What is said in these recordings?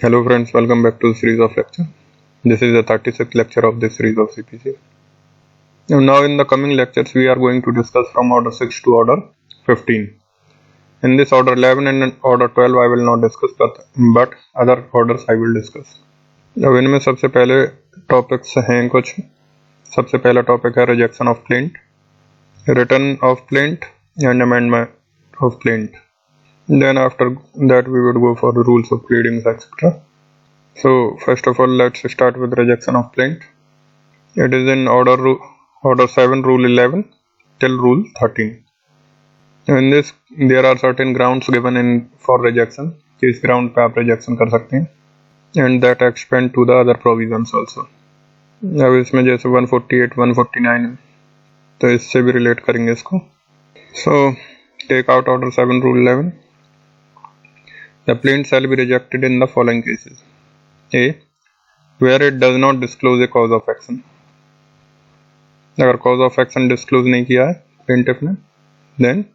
Hello friends, welcome back to the series of lecture. This is the 36th lecture of this series of CPC. Now in the coming lectures we are going to discuss from order 6 to order 15. In this order 11 and order 12 I will not discuss but other orders I will discuss. अब इनमें सबसे पहले topics हैं कुछ. सबसे पहला topic है rejection of plaint, return of plaint and amendment of plaint. Then after that we would go for the rules of pleadings etc. So first of all let's start with rejection of plaint. It is in order 7 rule 11 till rule 13. In this there are certain grounds given in for rejection. इस ground पे आप rejection कर सकते हैं and that expand to the other provisions also. अब इसमें जैसे 148 149 तो इससे भी relate करेंगे इसको. So take out order 7 rule 11. The plaint shall be rejected in the following cases. A. Where it does not disclose a cause of action. अगर cause of action disclose नहीं किया है plaintiff ने, then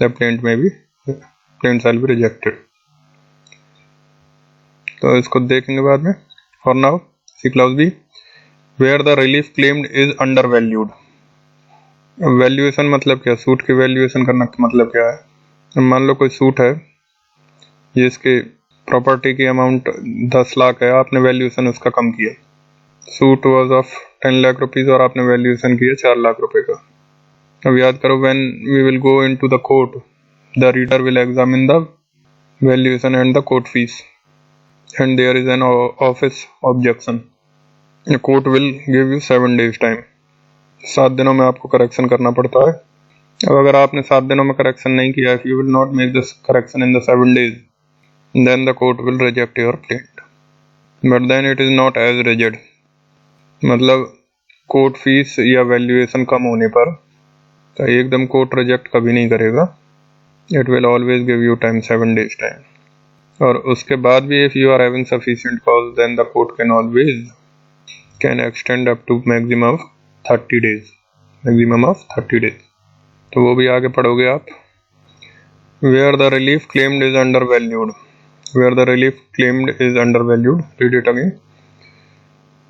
the plaint shall be rejected. तो इसको देखेंगे बाद में. For now, see clause B. Where the relief claimed is undervalued. Valuation मतलब क्या? सूट की valuation करना मतलब क्या है? मान लो कोई सूट है जिसके प्रॉपर्टी की अमाउंट 10 लाख है, आपने वैल्यूएशन उसका कम किया. Suit was of 10 lakh rupees और आपने वैल्यूएशन किया 4 लाख रुपए का. अब याद करो, when we will go into the court the reader will examine the valuation and the court fees and there is an office objection. Court will give you 7 days time. 7 दिनों में आपको करेक्शन करना पड़ता है. अब अगर आपने 7 दिनों में करेक्शन नहीं किया, if you will not make this correction in the 7 days, then the court will reject your plaint. But then it is not as rigid. मतलब कोर्ट फीस या वैल्यूएशन कम होने पर तो एकदम कोर्ट रिजेक्ट कभी नहीं करेगा. It will always give you time 7 days time. और उसके बाद भी if you are having sufficient cause then the court can extend up to maximum of 30 days. Maximum of 30 days. तो वो भी आगे पढ़ोगे आप. Where the relief claimed is undervalued. Where the relief claimed is undervalued. Read it again.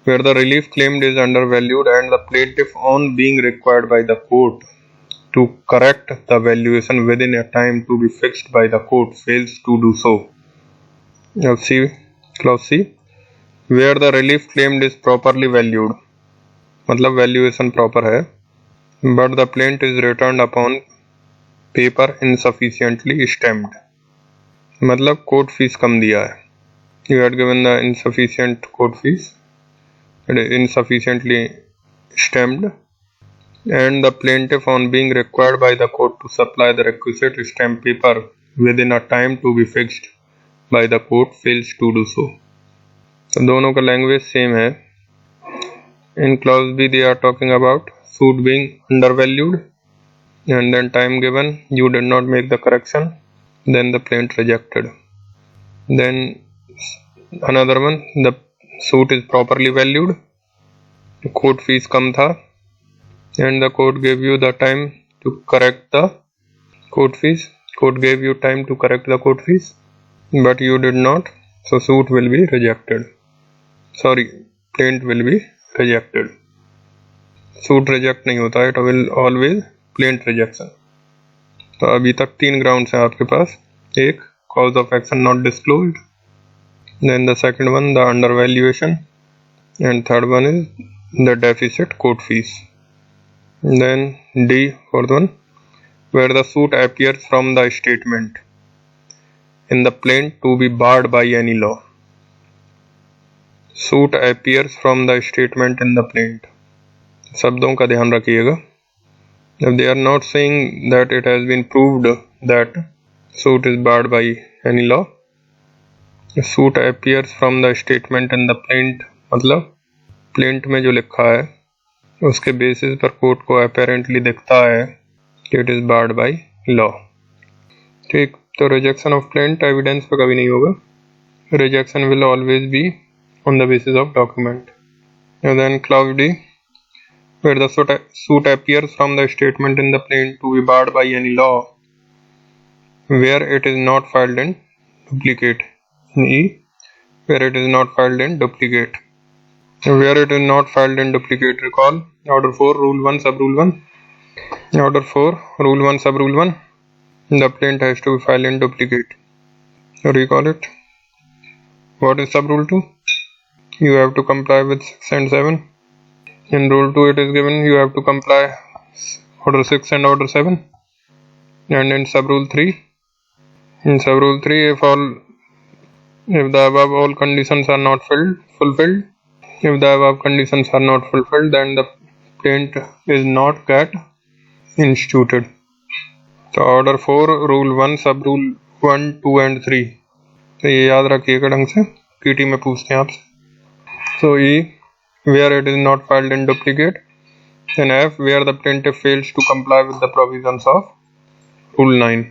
Where the relief claimed is undervalued and the plaintiff on being required by the court to correct the valuation within a time to be fixed by the court fails to do so. Now see clause C. Where the relief claimed is properly valued. मतलब valuation proper है but the plaint is returned upon paper insufficiently stamped. मतलब court fees कम दिया है. You had given the insufficient court fees, insufficiently stamped, and the plaintiff on being required by the court to supply the requisite stamp paper within a time to be fixed by the court fails to do so. तो दोनों का language same है. In clause B they are talking about suit being undervalued and then time given, you did not make the correction, then the plaint rejected. Then another one, the suit is properly valued, the court fees कम था and the court gave you the time to correct the court fees. Court gave you time to correct the court fees but you did not, so suit will be rejected. Sorry, plaint will be rejected. Suit reject नहीं होता, it will always plaint rejection. तो अभी तक 3 grounds हैं आपके पास. एक, cause of action not disclosed, then the second one the undervaluation and third one is the deficit court fee. Then the, fourth one, where the suit appears from the statement in the plaint to be barred by any law. Suit appears from the statement in the plaint, शब्दों का ध्यान रखिएगा. If they are not saying that it has been proved that suit is barred by any law, suit appears from the statement in the plaint, मतलब plaint में जो लिखा है उसके बेसिस पर कोर्ट को apparently दिखता है कि it is barred by law. ठीक, तो rejection of plaint evidence पे कभी नहीं होगा. Rejection will always be on the basis of document. And then clause D, where the suit appears from the statement in the plaint to be barred by any law, where it is not filed in duplicate. In E, where it is not filed in duplicate. Where it is not filed in duplicate, recall order 4 rule 1 sub rule 1. Order 4 rule 1 sub rule 1. The plaint has to be filed in duplicate. Recall it. What is sub rule 2? You have to comply with 6 and 7. In rule 2 it is given you have to comply order 6 and order 7. And in sub rule 3, if the above all conditions are not fulfilled, if the above conditions are not fulfilled, then the plaint is not get instituted. So order 4 rule 1 sub rule 1, 2 and 3. तो ये याद रखिएगा ढंग से, PT में पूछते हैं आपसे. So E, where it is not filed in duplicate. Then F, where the plaintiff fails to comply with the provisions of rule 9.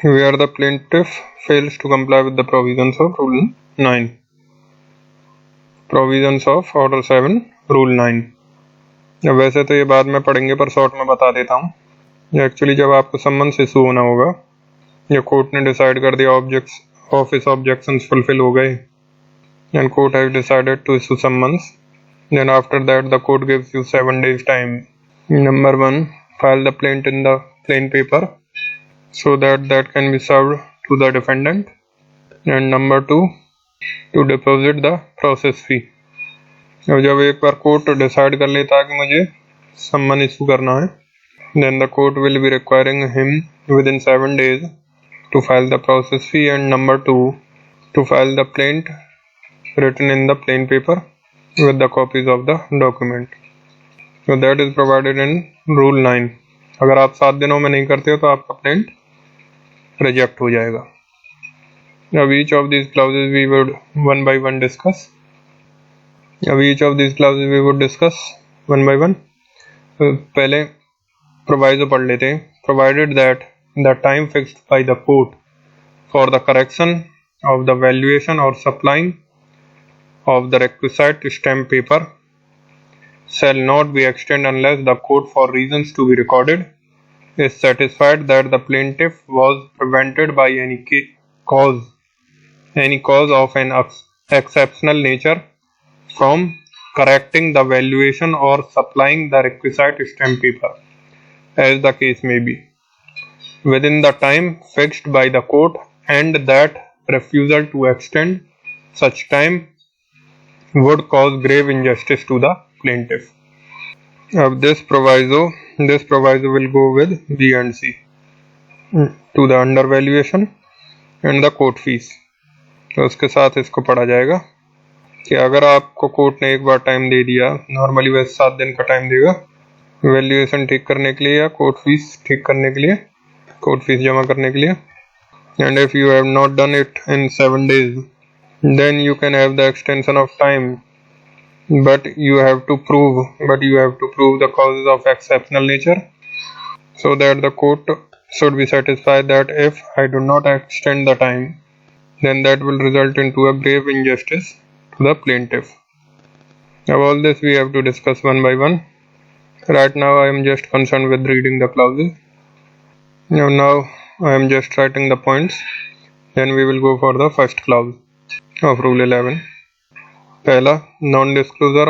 Where the plaintiff fails to comply with the provisions of rule 9. Provisions of order 7 rule 9. वैसे तो ये बाद में पढ़ेंगे पर short में बता देता हूँ. एक्चुअली जब आपको सम्मन्स इशू होना होगा या कोर्ट ने डिसाइड कर दिया ऑफिस ऑब्जेक्शंस फुलफिल हो गए and court has decided to issue summons, then after that the court gives you 7 days time. Number 1, file the plaint in the plain paper so that can be served to the defendant, and number 2, to deposit the process fee. अब जब एक बार court decide कर लेता है कि मुझे सम्मन issue करना है, then the court will be requiring him within 7 days to file the process fee, and number 2, to file the plaint written in the plain paper with the copies of the document. So that is provided in rule 9. अगर आप 7 दिनों में नहीं करते हो तो आपका plaint reject हो जाएगा. Now each of these clauses we would one by one discuss. पहले proviso पढ़ लेते हैं. Provided that the time fixed by the court for the correction of the valuation or supplying of the requisite stamp paper shall not be extended unless the court, for reasons to be recorded, is satisfied that the plaintiff was prevented by any cause of an exceptional nature from correcting the valuation or supplying the requisite stamp paper, as the case may be, within the time fixed by the court, and that refusal to extend such time would cause grave injustice to the plaintiff. This proviso will go with B and C to the undervaluation and the court fees. तो उसके साथ इसको पढ़ा जाएगा कि अगर आपको court ने एक बार टाइम दे दिया, नॉर्मली वैसे 7 दिन का टाइम देगा वैल्यूएशन ठीक करने के लिए या कोर्ट फीस ठीक करने के लिए, कोर्ट फीस जमा करने के लिए, and if you have not done it in 7 days, then you can have the extension of time, but you have to prove the causes of exceptional nature, so that the court should be satisfied that if I do not extend the time, then that will result into a grave injustice to the plaintiff. Now all this we have to discuss one by one. Right now I am just concerned with reading the clauses. Now I am just writing the points, then we will go for the first clause of rule 11. पहला non disclosure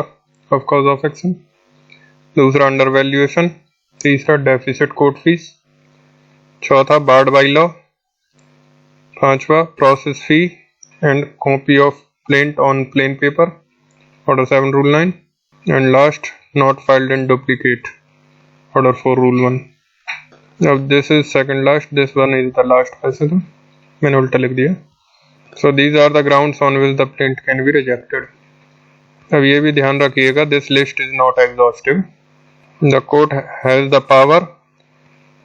of cause of action, दूसरा under valuation, तीसरा deficit court fees, चौथा board by law, पांचवा process fee and copy of plaint on plain paper order 7 rule 9, and last not filed in duplicate order 4 rule 1. अब this is second last, this one is the last. वैसे तो मैंने उल्टा लिख दिया. So these are the grounds on which the plaint can be rejected. अब ये भी ध्यान रखिएगा, this list is not exhaustive. The court has the power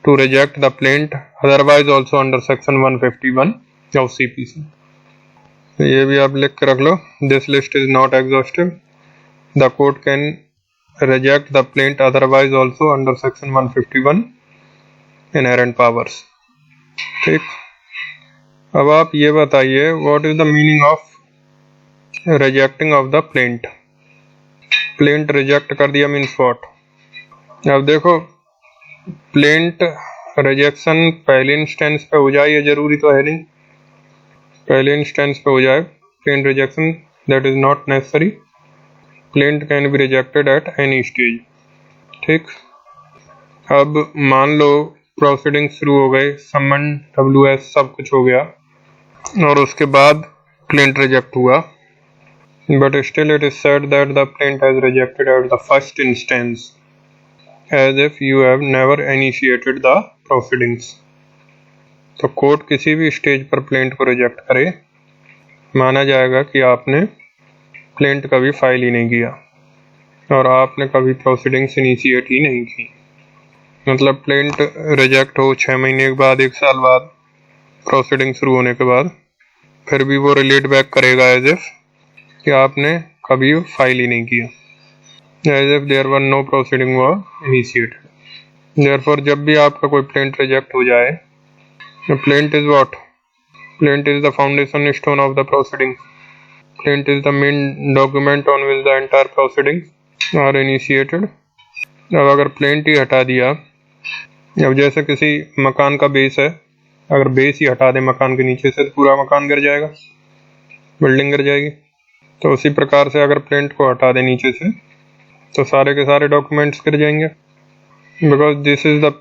to reject the plaint otherwise also under section 151 of CPC. ये भी आप लिख के रख लो, this list is not exhaustive. The court can reject the plaint otherwise also under section 151 inherent powers. ठीक. अब आप ये बताइए, what is the meaning of rejecting of the plaint. Plaint reject कर दिया मीन्स व्हाट. अब देखो, प्लेंट रिजेक्शन पहले इंस्टेंस पे हो जाए ये जरूरी तो है नहीं, पहले इंस्टेंस पे हो जाए plaint rejection that is not necessary. Plaint can be rejected at any stage. ठीक, अब मान लो प्रोसीडिंग शुरू हो गए, समन WS सब कुछ हो गया और उसके बाद plaint रिजेक्ट हुआ, but still it is said that the plaint has rejected at the first instance as if you have never initiated the proceedings. तो कोर्ट किसी भी स्टेज पर प्लेंट को रिजेक्ट करे, माना जाएगा कि आपने प्लेंट कभी फाइल ही नहीं किया और आपने कभी प्रोसीडिंग्स इनिशिएट ही नहीं की। मतलब प्लेंट रिजेक्ट हो 6 महीने के बाद, 1 साल बाद, प्रोसीडिंग शुरू होने के बाद, फिर भी वो रिलेट बैक करेगा एज इफ कि आपने कभी फाइल ही नहीं किया, as if there were no proceeding was initiated. Therefore जब भी आपका कोई प्लेंट रिजेक्ट हो जाए, plaint is what? Plaint is the foundation stone of the proceeding. Plaint is the main document on which the entire proceeding are initiated. अब अगर plaint ही हटा दिया, अब जैसे किसी मकान का बेस है, अगर बेस ही हटा दे मकान के नीचे से तो पूरा मकान गिर जाएगा, बिल्डिंग गिर जाएगी। तो उसी प्रकार से अगर प्लेंट को हटा दे नीचे से तो सारे के सारे डॉक्यूमेंट्स गिर जाएंगे, because this is the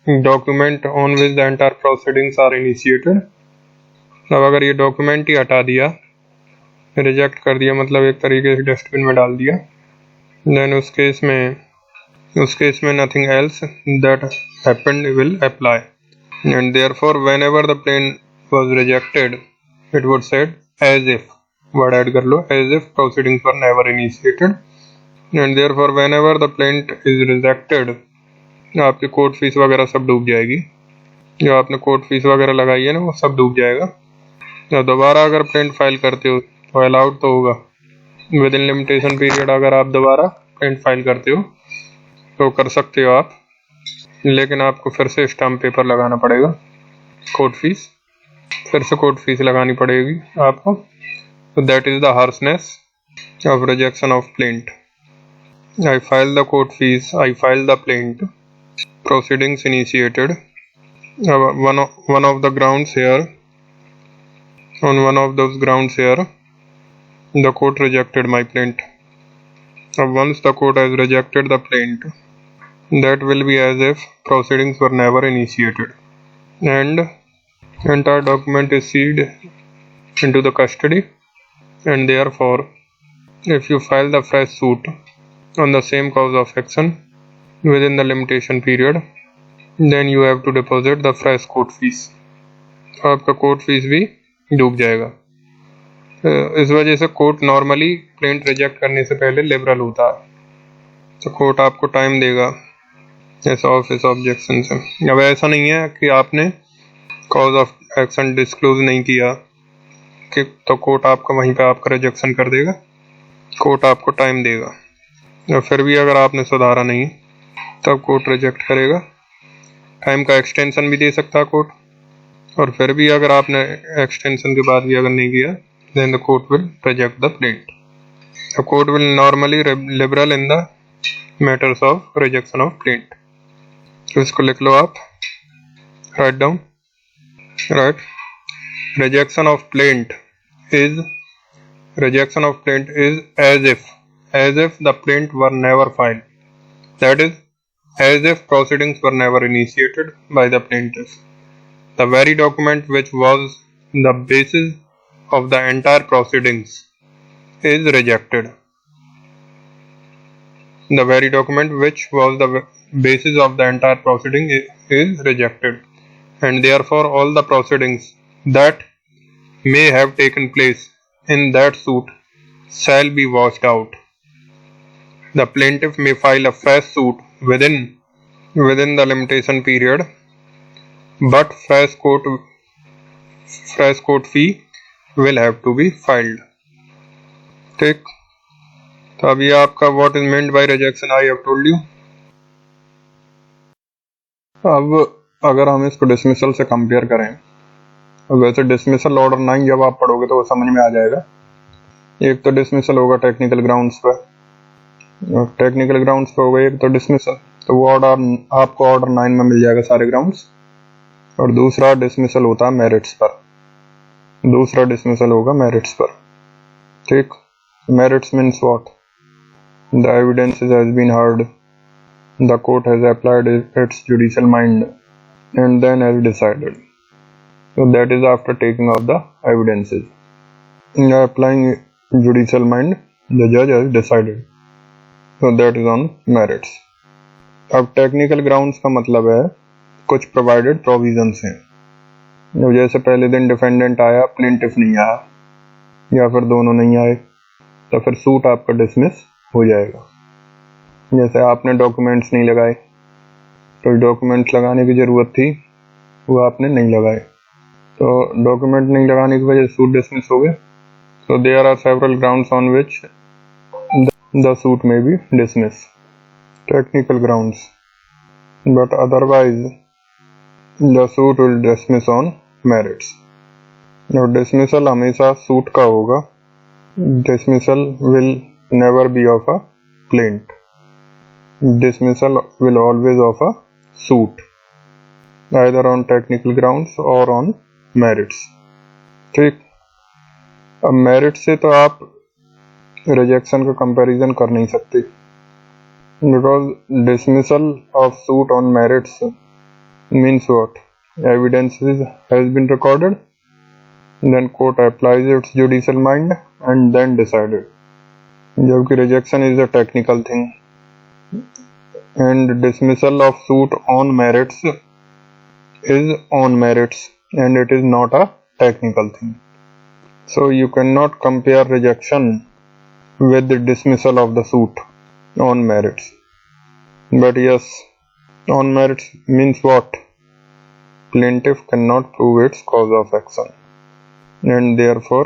document on which the entire proceedings are initiated. अब अगर ये डॉक्यूमेंट ही हटा दिया, रिजेक्ट कर दिया, मतलब एक तरीके से डस्टबिन में डाल दिया, देन उस केस में nothing else that happened will apply, and therefore whenever the plaint was rejected it would said as if, word add कर लो, as if proceedings were never initiated, and therefore whenever the plaint is rejected आपकी court fees वगैरह सब डूब जाएगी, जो आपने court fees वगैरह लगाई है ना वो सब डूब जाएगा। तो दोबारा अगर प्लेंट फाइल करते हो तो अलाउड तो होगा विद इन लिमिटेशन पीरियड। अगर आप दोबारा प्लेंट फाइल करते हो तो कर सकते हो आप, लेकिन आपको फिर से स्टाम्प पेपर लगाना पड़ेगा, कोर्ट फीस, फिर से कोर्ट फीस लगानी पड़ेगी आपको। तो that is the harshness of rejection of plaint. I file the court fees, I file the plaint, proceedings initiated. One of the grounds here, on one of those grounds here, the court rejected my plaint. Once the court has rejected the plaint, that will be as if proceedings were never initiated, and entire document is seized into the custody, and therefore, if you file the fresh suit on the same cause of action within the limitation period, then you have to deposit the fresh court fees. तो आपका court fees भी डूब जाएगा। इस वजह से court normally plaint reject करने से पहले लिबरल होता है, तो कोर्ट आपको टाइम देगा ऐसा ऑफिस ऑब्जेक्शन से। अब ऐसा नहीं है कि आपने कॉज ऑफ एक्शन डिस्क्लोज नहीं किया कि तो कोर्ट आपका वहीं पे आपका रिजेक्शन कर देगा, कोर्ट आपको टाइम देगा। और फिर भी अगर आपने सुधारा नहीं तब कोर्ट रिजेक्ट करेगा। टाइम का एक्सटेंशन भी दे सकता है कोर्ट, और फिर भी अगर आपने एक्सटेंशन के बाद भी अगर नहीं किया then the court will reject the plaint. The court will normally liberal in the matters of rejection of plaint. तो इसको लिख लो आप, write down, right? Rejection of plaint is as if the plaint were never filed. That is, as if proceedings were never initiated by the plaintiff. The very document which was the basis of the entire proceedings is rejected. The very document which was the basis of the entire proceeding is rejected, and therefore all the proceedings that may have taken place in that suit shall be washed out. The plaintiff may file a fresh suit within the limitation period, but fresh court fee will have to be filed. ठीक, तो अभी आपका what is meant by rejection I have told you. अब अगर हम इसको dismissal से compare करें, वैसे डिसमिसल ऑर्डर 9 जब आप पढ़ोगे तो वो समझ में आ जाएगा। एक तो डिसमिसल होगा टेक्निकल ग्राउंड्स पे, टेक्निकल ग्राउंड्स पे होगा एक तो डिसमिसल, तो वो ऑर्डर आपको ऑर्डर 9 में मिल जाएगा सारे ग्राउंड्स। और दूसरा डिसमिसल होता है मेरिट्स पर, दूसरा डिसमिसल होगा मेरिट्स पर। ठीक, merits means what? The evidence has been heard, the court has applied its judicial mind and then has decided. So that is after taking of the evidences. Applying judicial mind, the judge has decided. So that is on merits. अब technical grounds का मतलब है कुछ provided provisions हैं। जैसे पहले दिन defendant आया, प्लेंटिफ नहीं आया, या फिर दोनों नहीं आए, तो फिर सूट आपका डिसमिस हो जाएगा। जैसे आपने डॉक्यूमेंट्स नहीं लगाए, तो डॉक्यूमेंट्स लगाने की ज़रूरत थी, वो आपने नहीं लगाए, तो डॉक्यूमेंट नहीं लगाने की वजह से सूट डिसमिस हो गए। So there are several grounds on which the suit may be dismissed. Technical grounds. But otherwise, the suit will dismiss on merits. और dismissal हमेशा suit का होगा. Dismissal will never be of a plaint. Dismissal will always of a suit, either on technical grounds or on merits. ठीक, अब merit से तो आप rejection का कंपैरिजन कर नहीं सकते, because dismissal of suit on merits means what? Evidence has been recorded, then court applies its judicial mind and then decided, जबकि rejection is a technical thing and dismissal of suit on merits is on merits and it is not a technical thing. So you cannot compare rejection with the dismissal of the suit on merits. But yes, on merits means what? Plaintiff cannot prove its cause of action, and therefore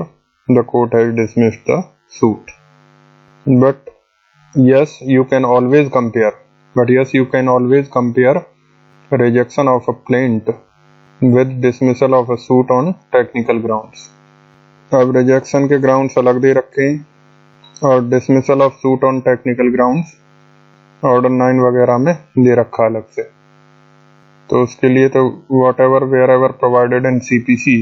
the court has dismissed the suit. But yes, you can always compare. Rejection of a plaint with dismissal of a suit on technical grounds. अब rejection के grounds अलग दे रखे हैं और dismissal of suit on technical grounds order 9 वगैरह में दे रखा अलग से। तो उसके लिए तो whatever wherever provided in CPC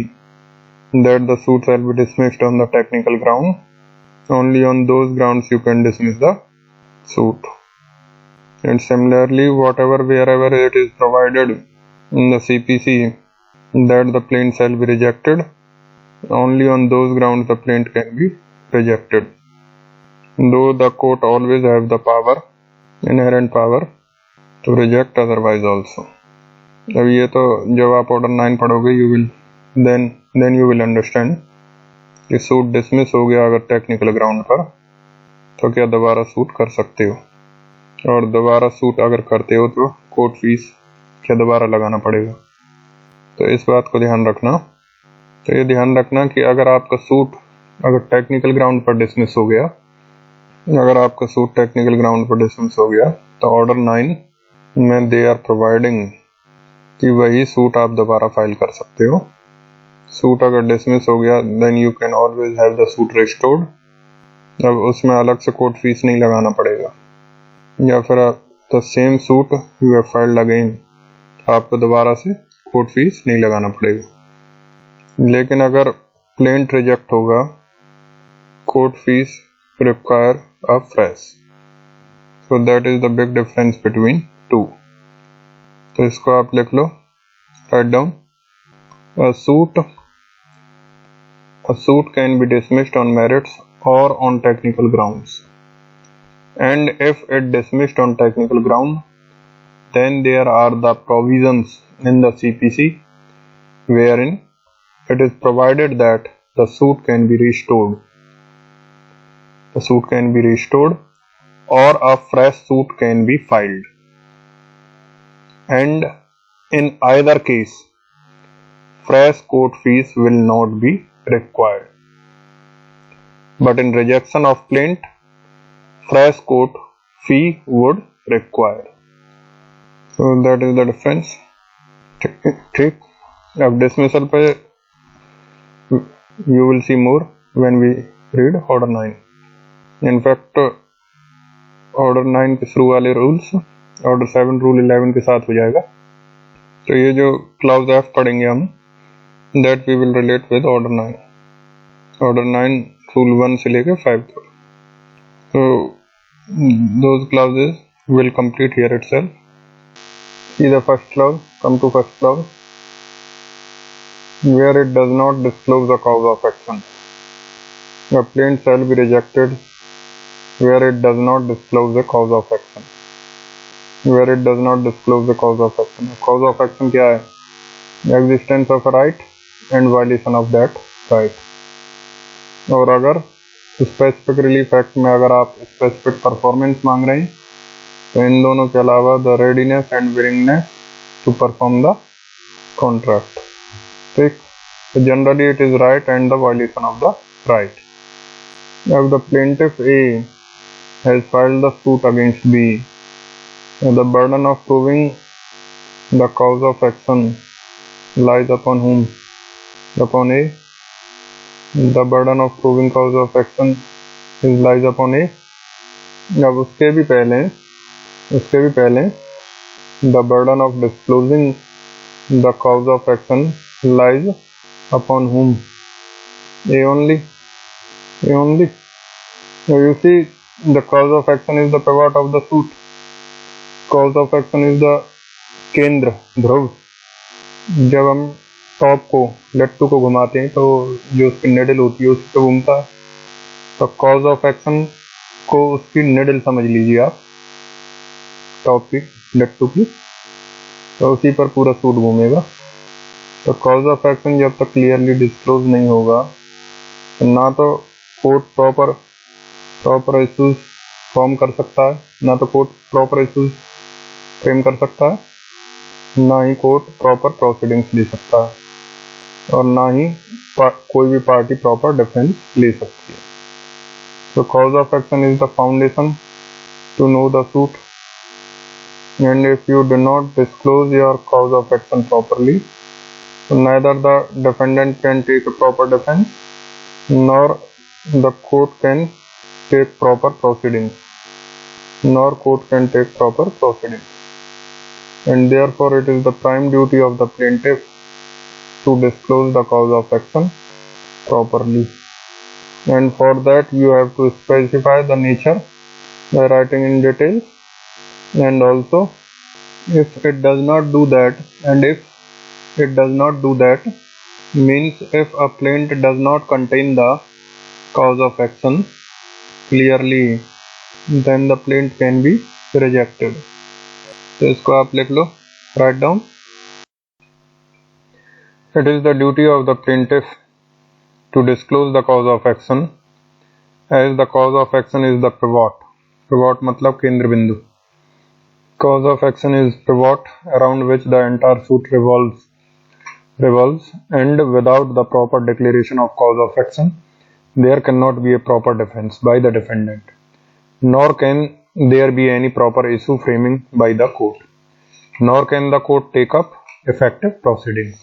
that the suit shall be dismissed on the technical ground, only on those grounds you can dismiss the suit. And similarly whatever wherever it is provided in the CPC that the plaint shall be rejected, only on those grounds the plaint can be rejected, though the court always have the power, inherent power to reject otherwise also. अब ये तो जब आप order 9 पढ़ोगे you will then you will understand कि suit dismiss हो गया अगर टेक्निकल ग्राउंड पर, तो क्या दोबारा सूट कर सकते हो, और दोबारा सूट अगर करते हो तो कोर्ट फीस क्या दोबारा लगाना पड़ेगा. तो इस बात को ध्यान रखना. तो ये ध्यान रखना कि अगर आपका सूट अगर टेक्निकल ग्राउंड पर डिसमिस हो गया, तो ऑर्डर 9 में दे आर प्रोवाइडिंग कि वही सूट आप दोबारा फाइल कर सकते हो. सूट अगर डिसमिस हो गया then you can always have the suit restored. अब उसमें अलग से कोर्ट फीस नहीं लगाना पड़ेगा, या फिर the same suit you have filed again, आपको दोबारा से कोर्ट फीस नहीं लगाना पड़ेगा. लेकिन अगर प्लेंट रिजेक्ट होगा, court fee require a fresh. So that is the big difference between two. तो इसको आप लिख लो, write down. A suit can be dismissed on merits और on technical grounds, and if it dismissed on technical ground then there are the provisions in the CPC wherein it is provided that the suit can be restored. The suit can be restored or a fresh suit can be filed. And in either case, fresh court fees will not be required. But in rejection of plaint, fresh court fee would require. So that is the difference. ठीक. अब dismissal पे you will see more when we read order 9. In fact, order 9 के शुरू वाले rules order 7 rule 11 के साथ हो जाएगा. तो ये जो clause F पढ़ेंगे हम, that we will relate with order 9. Order 9 rule 1 से लेके 5 तक. So those clauses will complete here itself. See the first clause. Come to first clause. Where it does not disclose the cause of action, the plaint shall be rejected. Where it does not disclose the cause of action. Where it does not disclose the cause of action. Cause of action क्या है? Existence of a right and violation of that right. और अगर specific relief act में अगर आप specific performance मांग रहे हैं तो इन दोनों के अलावा the readiness and willingness to perform the contract. ठीक. Generally it is right and the violation of the right. अब the plaintiff A has filed the suit against B, the burden of proving the cause of action lies upon whom? Upon A. The burden of proving cause of action lies upon A. अब उसके भी पहले the burden of disclosing the cause of action lies upon whom? A only. Now you see, the cause of action is the pivot of the suit. Cause of action is the केंद्र, ध्रुव. जब हम top को, लट्टू को घुमाते हैं तो जो उसकी निडल होती है उस पर घूमता है. तो कॉज ऑफ एक्शन को उसकी निडल समझ लीजिए आप, टॉप की, लट्टू की, तो उसी पर पूरा सूट घूमेगा. तो कॉज ऑफ एक्शन जब तक क्लियरली डिस्क्लोज नहीं होगा तो ना तो कोर्ट प्रॉपर इश्यूज फॉर्म कर सकता है, ना तो कोर्ट प्रॉपर इश्यूज फ्रेम कर सकता है, ना ही कोर्ट प्रॉपर प्रोसीडिंग्स ले सकता है, और ना ही कोई भी पार्टी प्रॉपर डिफेंस ले सकती है. So cause of action is the foundation to know the suit, and if you do not disclose your cause of action properly, so neither the defendant can take a proper defense nor the court can take proper proceedings. And therefore it is the prime duty of the plaintiff to disclose the cause of action properly. And for that you have to specify the nature by writing in detail. And also, if it does not do that, means if a plaint does not contain the cause of action clearly, then the plaint can be rejected. तो इसको आप लिख लो, write down. It is the duty of the plaintiff to disclose the cause of action, as the cause of action is the pivot. Pivot मतलब केंद्र बिंदु. Cause of action is pivot around which the entire suit revolves, and without the proper declaration of cause of action, there cannot be a proper defense by the defendant, nor can there be any proper issue framing by the court, nor can the court take up effective proceedings.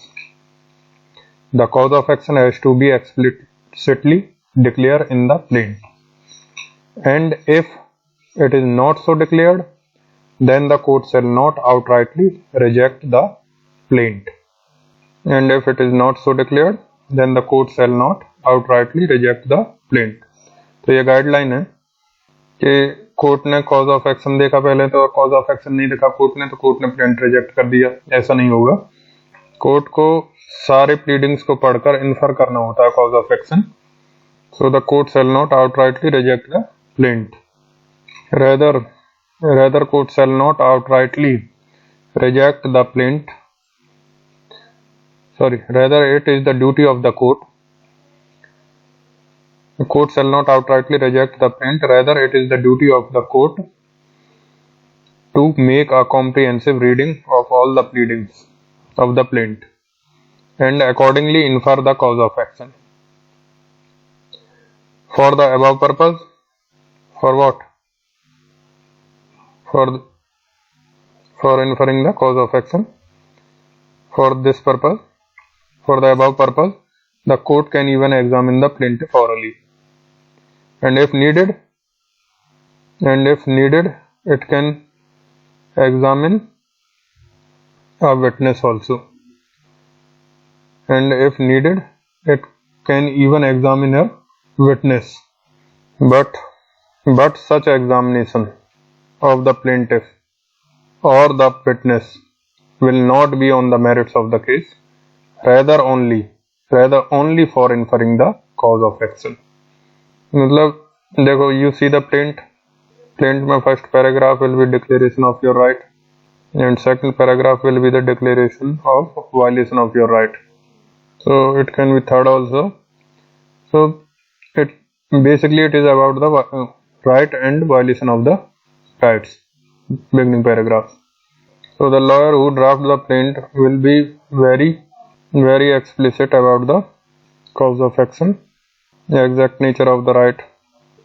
The cause of action has to be explicitly declared in the plaint, and if it is not so declared, then the court shall not outrightly reject the plaint. And if it is not so declared, then the court shall not outrightly reject the plaint. तो ये guideline है कि court ने cause of action देखा पहले तो, cause of action नहीं देखा कोर्ट ने तो कोर्ट ने प्लेंट रिजेक्ट कर दिया, ऐसा नहीं होगा. कोर्ट को सारे प्लीडिंग्स को पढ़कर इन्फर करना होता है cause of action. So the court shall not outrightly reject the plaint, rather court shall not outrightly reject the plaint. Rather it is the duty of the court. The court shall not outrightly reject the plaint, rather it is the duty of the court to make a comprehensive reading of all the pleadings of the plaint and accordingly infer the cause of action. For the above purpose, for what? For inferring the cause of action. For this purpose, for the above purpose, the court can even examine the plaintiff orally, and if needed, it can examine a witness also, and if needed, it can even examine her witness, but such examination of the plaintiff or the witness will not be on the merits of the case, rather only for inferring the cause of action. मतलब देखो, you see the plaint में first paragraph will be declaration of your right and second paragraph will be the declaration of violation of your right. So it can be third also. So it is about the right and violation of the rights, beginning paragraph. So the lawyer who draft the plaint will be very explicit about the cause of action, the exact nature of the right,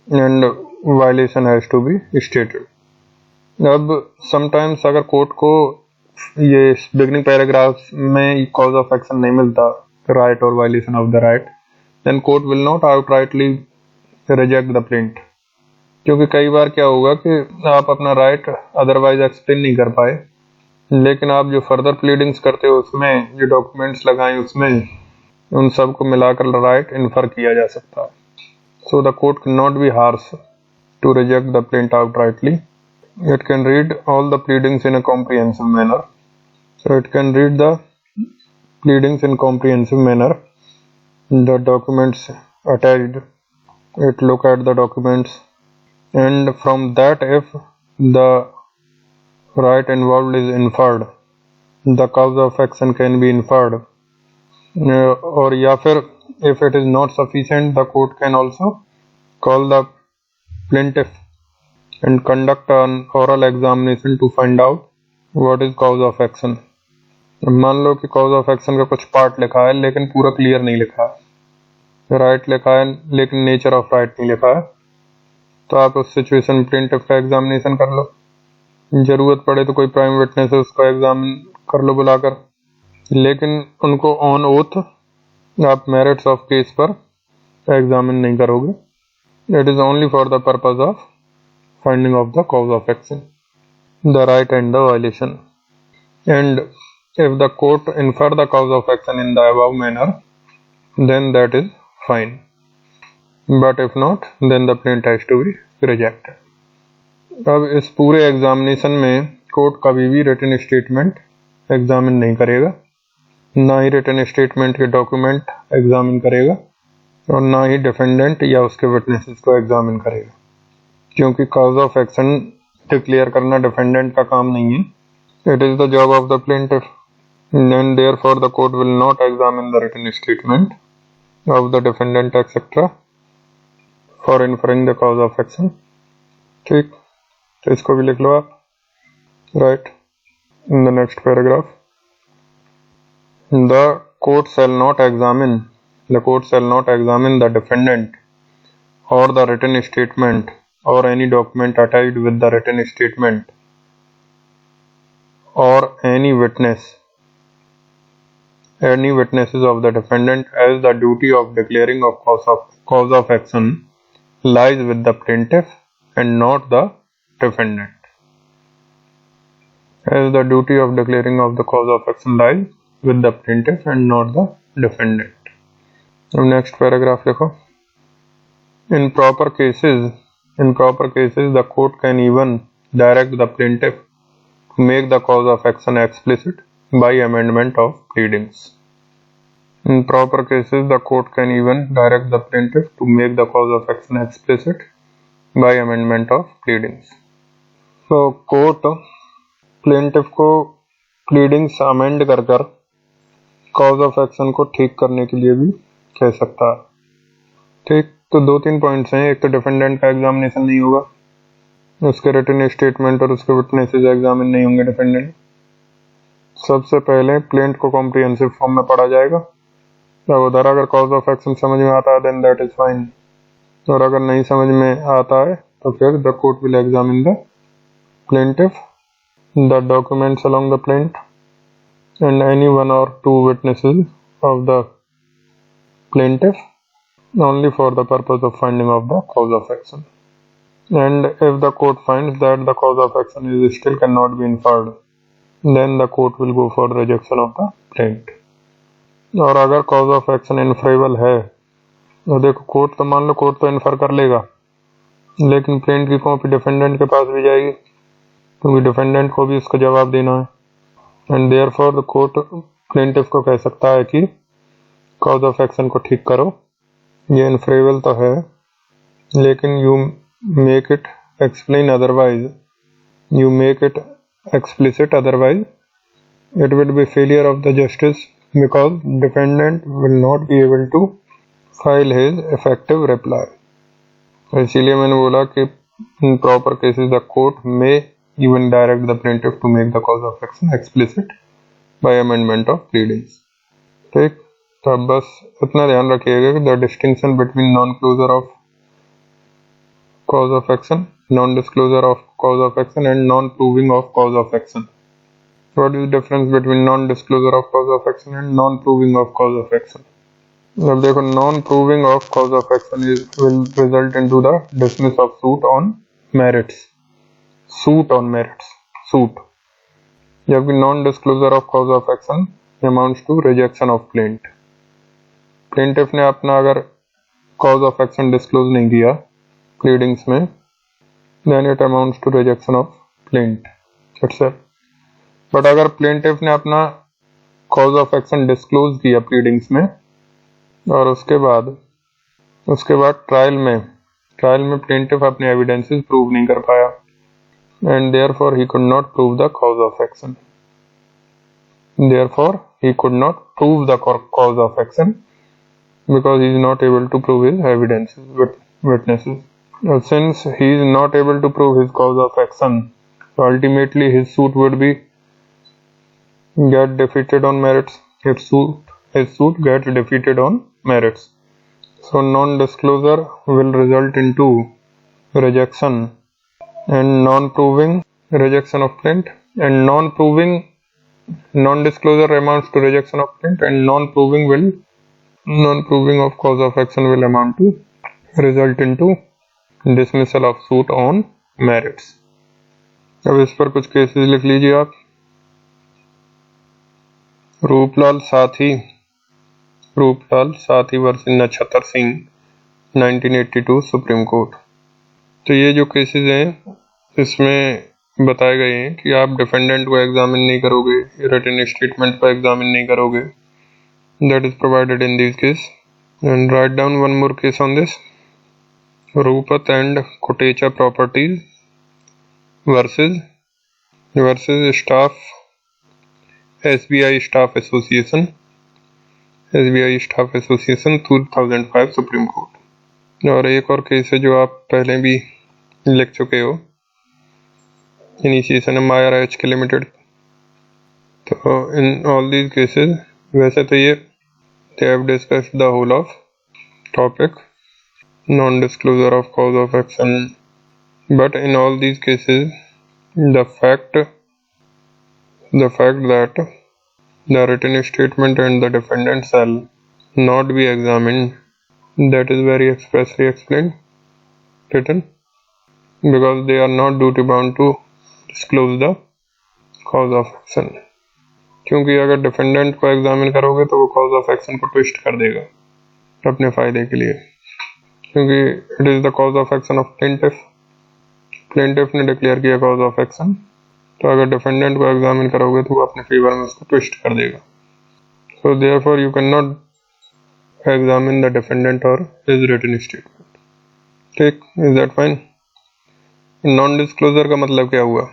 and violation has to be stated. अब sometimes अगर court को ये beginning paragraph में cause of action नहीं मिलता, right और violation of the right, then court will not outrightly reject the plaint. क्योंकि कई बार क्या होगा कि आप अपना राइट अदरवाइज एक्सप्लेन नहीं कर पाए, लेकिन आप जो फर्दर प्लीडिंग्स करते हो उसमें जो डॉक्यूमेंट्स लगाए उसमें उन सब को मिलाकर राइट इन्फर किया जा सकता है. So the court can not be harsh to reject the plaint outrightly. It can read all the pleadings in a comprehensive manner. So it can read the pleadings in comprehensive manner, the documents attached, it look at the documents, and from that if the right involved is inferred, the cause of action can be inferred. Or या फिर if it is not sufficient, the court can also call the plaintiff and conduct an oral examination to find out what is cause of action. मान लो कि cause of action का कुछ part लिखा है लेकिन पूरा क्लियर नहीं लिखा है, राइट लिखा है लेकिन नेचर ऑफ राइट नहीं लिखा है, तो आप उस सिचुएशन में प्लेंटिफ का एग्जामिनेशन कर लो. जरूरत पड़े तो कोई प्राइम विटनेस है उसका एग्जामिन कर लो बुलाकर, लेकिन उनको ऑन ओथ आप मेरिट्स ऑफ केस पर एग्जामिन नहीं करोगे. It is only for the purpose of finding of the cause of action, the right and the violation. And if the court infer the cause of action in the above manner, then that is fine. But if not, then the plaint has to be rejected. अब इस पूरे examination में court कभी भी written statement examine नहीं करेगा, ना he written statement के डॉक्यूमेंट एग्जामिन करेगा, और ना ही डिफेंडेंट या उसके विटनेसेस को एग्जामिन करेगा, क्योंकि कॉज ऑफ एक्शन डिक्लेयर करना डिफेंडेंट का काम नहीं है. It is the job of the plaintiff, and therefore the court will not examine the written statement of the defendant etcetera for inferring the cause of action. ठीक, तो इसको भी लिख लो आप, right, in the next paragraph. The court shall not examine the defendant और the written statement or any document attached with the written statement or any witnesses of the defendant, as the duty of declaring of cause of action lies with the plaintiff and not the defendant. As the duty of declaring of the cause of action lies with the plaintiff and not the defendant. अब next paragraph लिखो. In proper cases, the court can even direct the plaintiff to make the cause of action explicit by amendment of pleadings. In proper cases, the court can even direct the plaintiff to make the cause of action explicit by amendment of pleadings. So, court plaintiff को pleadings amend कर cause of action को ठीक करने के लिए भी कह सकता है. ठीक, तो 2-3 पॉइंट्स हैं. एक तो डिफेंडेंट का एग्जामिनेशन नहीं होगा, उसके रिटन स्टेटमेंट और उसके विटनेसेस एग्जामिन नहीं होंगे डिफेंडेंट. सबसे पहले प्लेंट को कॉम्प्रिहेंसिव फॉर्म में पढ़ा जाएगा, तो उधर अगर कॉज ऑफ एक्शन समझ में आता है देन दैट इज फाइन, और अगर नहीं समझ में आता है तो फिर the court will examine the plaintiff, the documents along the plaint and any one और two witnesses of the plaintiff only for the purpose of finding of the cause of action. And if the court finds that the cause of action is still cannot be inferred, then the court will go for rejection of the plaint. और अगर cause of action inferable है और देखो court तो मान लो court तो infer कर लेगा, लेकिन प्लेंट की कॉपी डिफेंडेंट के पास भी जाएगी क्योंकि डिफेंडेंट को भी उसका जवाब देना है। And therefore the court plaintiff को कह सकता है कि कॉज ऑफ एक्शन को ठीक करो। ये इन्फ्रेबल तो है, लेकिन you make it explain otherwise, you make it explicit, otherwise it will be failure of the justice because defendant will not be able to file his effective reply। इसीलिए मैंने बोला कि in proper cases the court may even direct the plaintiff to make the cause of action explicit by amendment of pleadings। ठीक, तो अब बस इतना ध्यान रखिएगा कि the distinction between non-closure of cause of action, non-disclosure of cause of action and non-proving of cause of action। What is the difference between non-disclosure of cause of action and non-proving of cause of action? अब देखो non-proving of cause of action will result into the dismiss of suit on merits, suit on merits, suit। जबकि non-disclosure of cause of action amounts to rejection of plaint। plaintiff ने अपना अगर cause of action disclose नहीं किया pleadings में, then it amounts to rejection of plaint itself। But अगर plaintiff ने अपना cause of action disclose किया pleadings में और उसके बाद ट्रायल में plaintiff अपने evidences prove नहीं कर पाया and therefore he could not prove the cause of action, because he is not able to prove his evidences with witnesses। Since he is not able to prove his cause of action, so ultimately his suit would be get defeated on merits। His suit gets defeated on merits। So non-disclosure will result into rejection and non-proving rejection of plaint, and non-disclosure amounts to rejection of plaint, and non-proving of cause of action will amount to result into dismissal of suit on merits। अब इस पर कुछ cases लिख लीजिए आप। रूपलाल साथी versus नक्षत्र Singh 1982 supreme court. तो ये जो केसेस हैं इसमें बताए गए हैं कि आप डिफेंडेंट को एग्जामिन नहीं करोगे, रिटन स्टेटमेंट पर एग्जामिन नहीं करोगे। That is provided in this case. And write down one more case on this. रूपत and Kotecha properties versus staff SBI staff association 2005 supreme court. और एक और केस है जो आप पहले भी लिख चुके हो, इनिशिएशन है मायर HK लिमिटेड। तो इन ऑल दीज केसेस वैसे तो ये they have discussed the whole of topic non-disclosure of cause of action, but in all these cases the fact that the written statement and the defendant shall not be examined, that is very expressly explained written, because they are not duty bound to disclose the cause of action। क्योंकि अगर defendant को examine करोगे तो वो cause of action को twist कर देगा अपने फायदे के लिए, क्योंकि it is the cause of action of plaintiff ने डिक्लेयर किया कॉज ऑफ एक्शन। तो अगर डिफेंडेंट को एग्जामिन करोगे तो वो अपने फेवर में उसको ट्विस्ट कर देगा। So therefore you can not examine the defendant और हिज रिटन स्टेटमेंट। ठीक, is that fine? Non disclosure का मतलब क्या हुआ?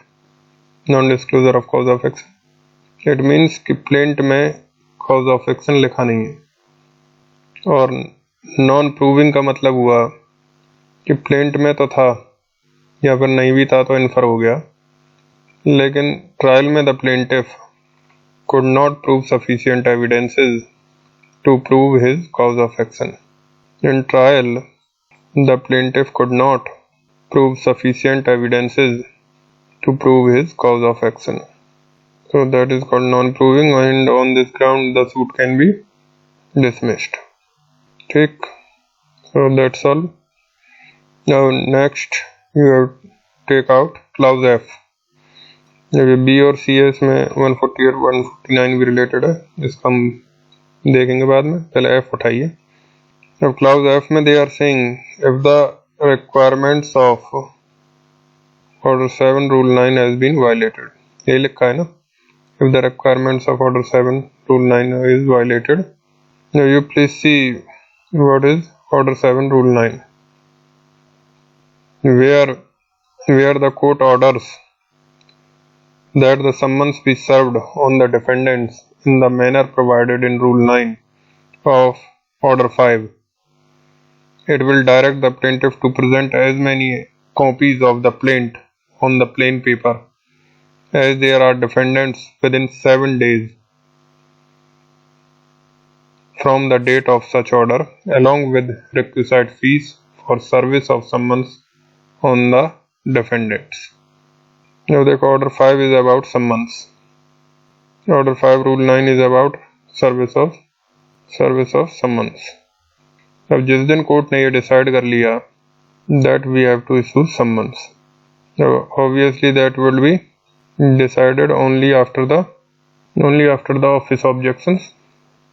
Non disclosure of cause of action, it means कि प्लेंट में कॉज ऑफ एक्शन लिखा नहीं है। और नॉन प्रूविंग का मतलब हुआ कि प्लेंट में तो था या फिर नहीं भी था तो इन्फर हो गया, लेकिन ट्रायल में the plaintiff could not prove sufficient evidences to prove his cause of action। In trial, the plaintiff could not prove sufficient evidences to prove his cause of action, so that is called non-proving, and on this ground the suit can be dismissed। ठीक, so that's all। Now next you have to take out clause F। B और CS में 140 और 149 भी related है, इसका हम देखेंगे बाद में। पहले F उठाइए। अब क्लाउज एफ में they are saying if the requirements of order 7 rule 9 has been violated, ये लिखा है ना, if the requirements of order 7 rule 9 is violated. Now you please see what is order 7 rule 9, where the court orders that the summons be served on the defendants in the manner provided in rule 9 of order 5. It will direct the plaintiff to present as many copies of the plaint on the plain paper as there are defendants within 7 days from the date of such order, along with requisite fees for service of summons on the defendants. Now the order 5 is about summons. Order 5 rule 9 is about service of summons. अब जिस दिन court ने ये decide कर लिया that we have to issue summons, now obviously that will be decided only after the office objections.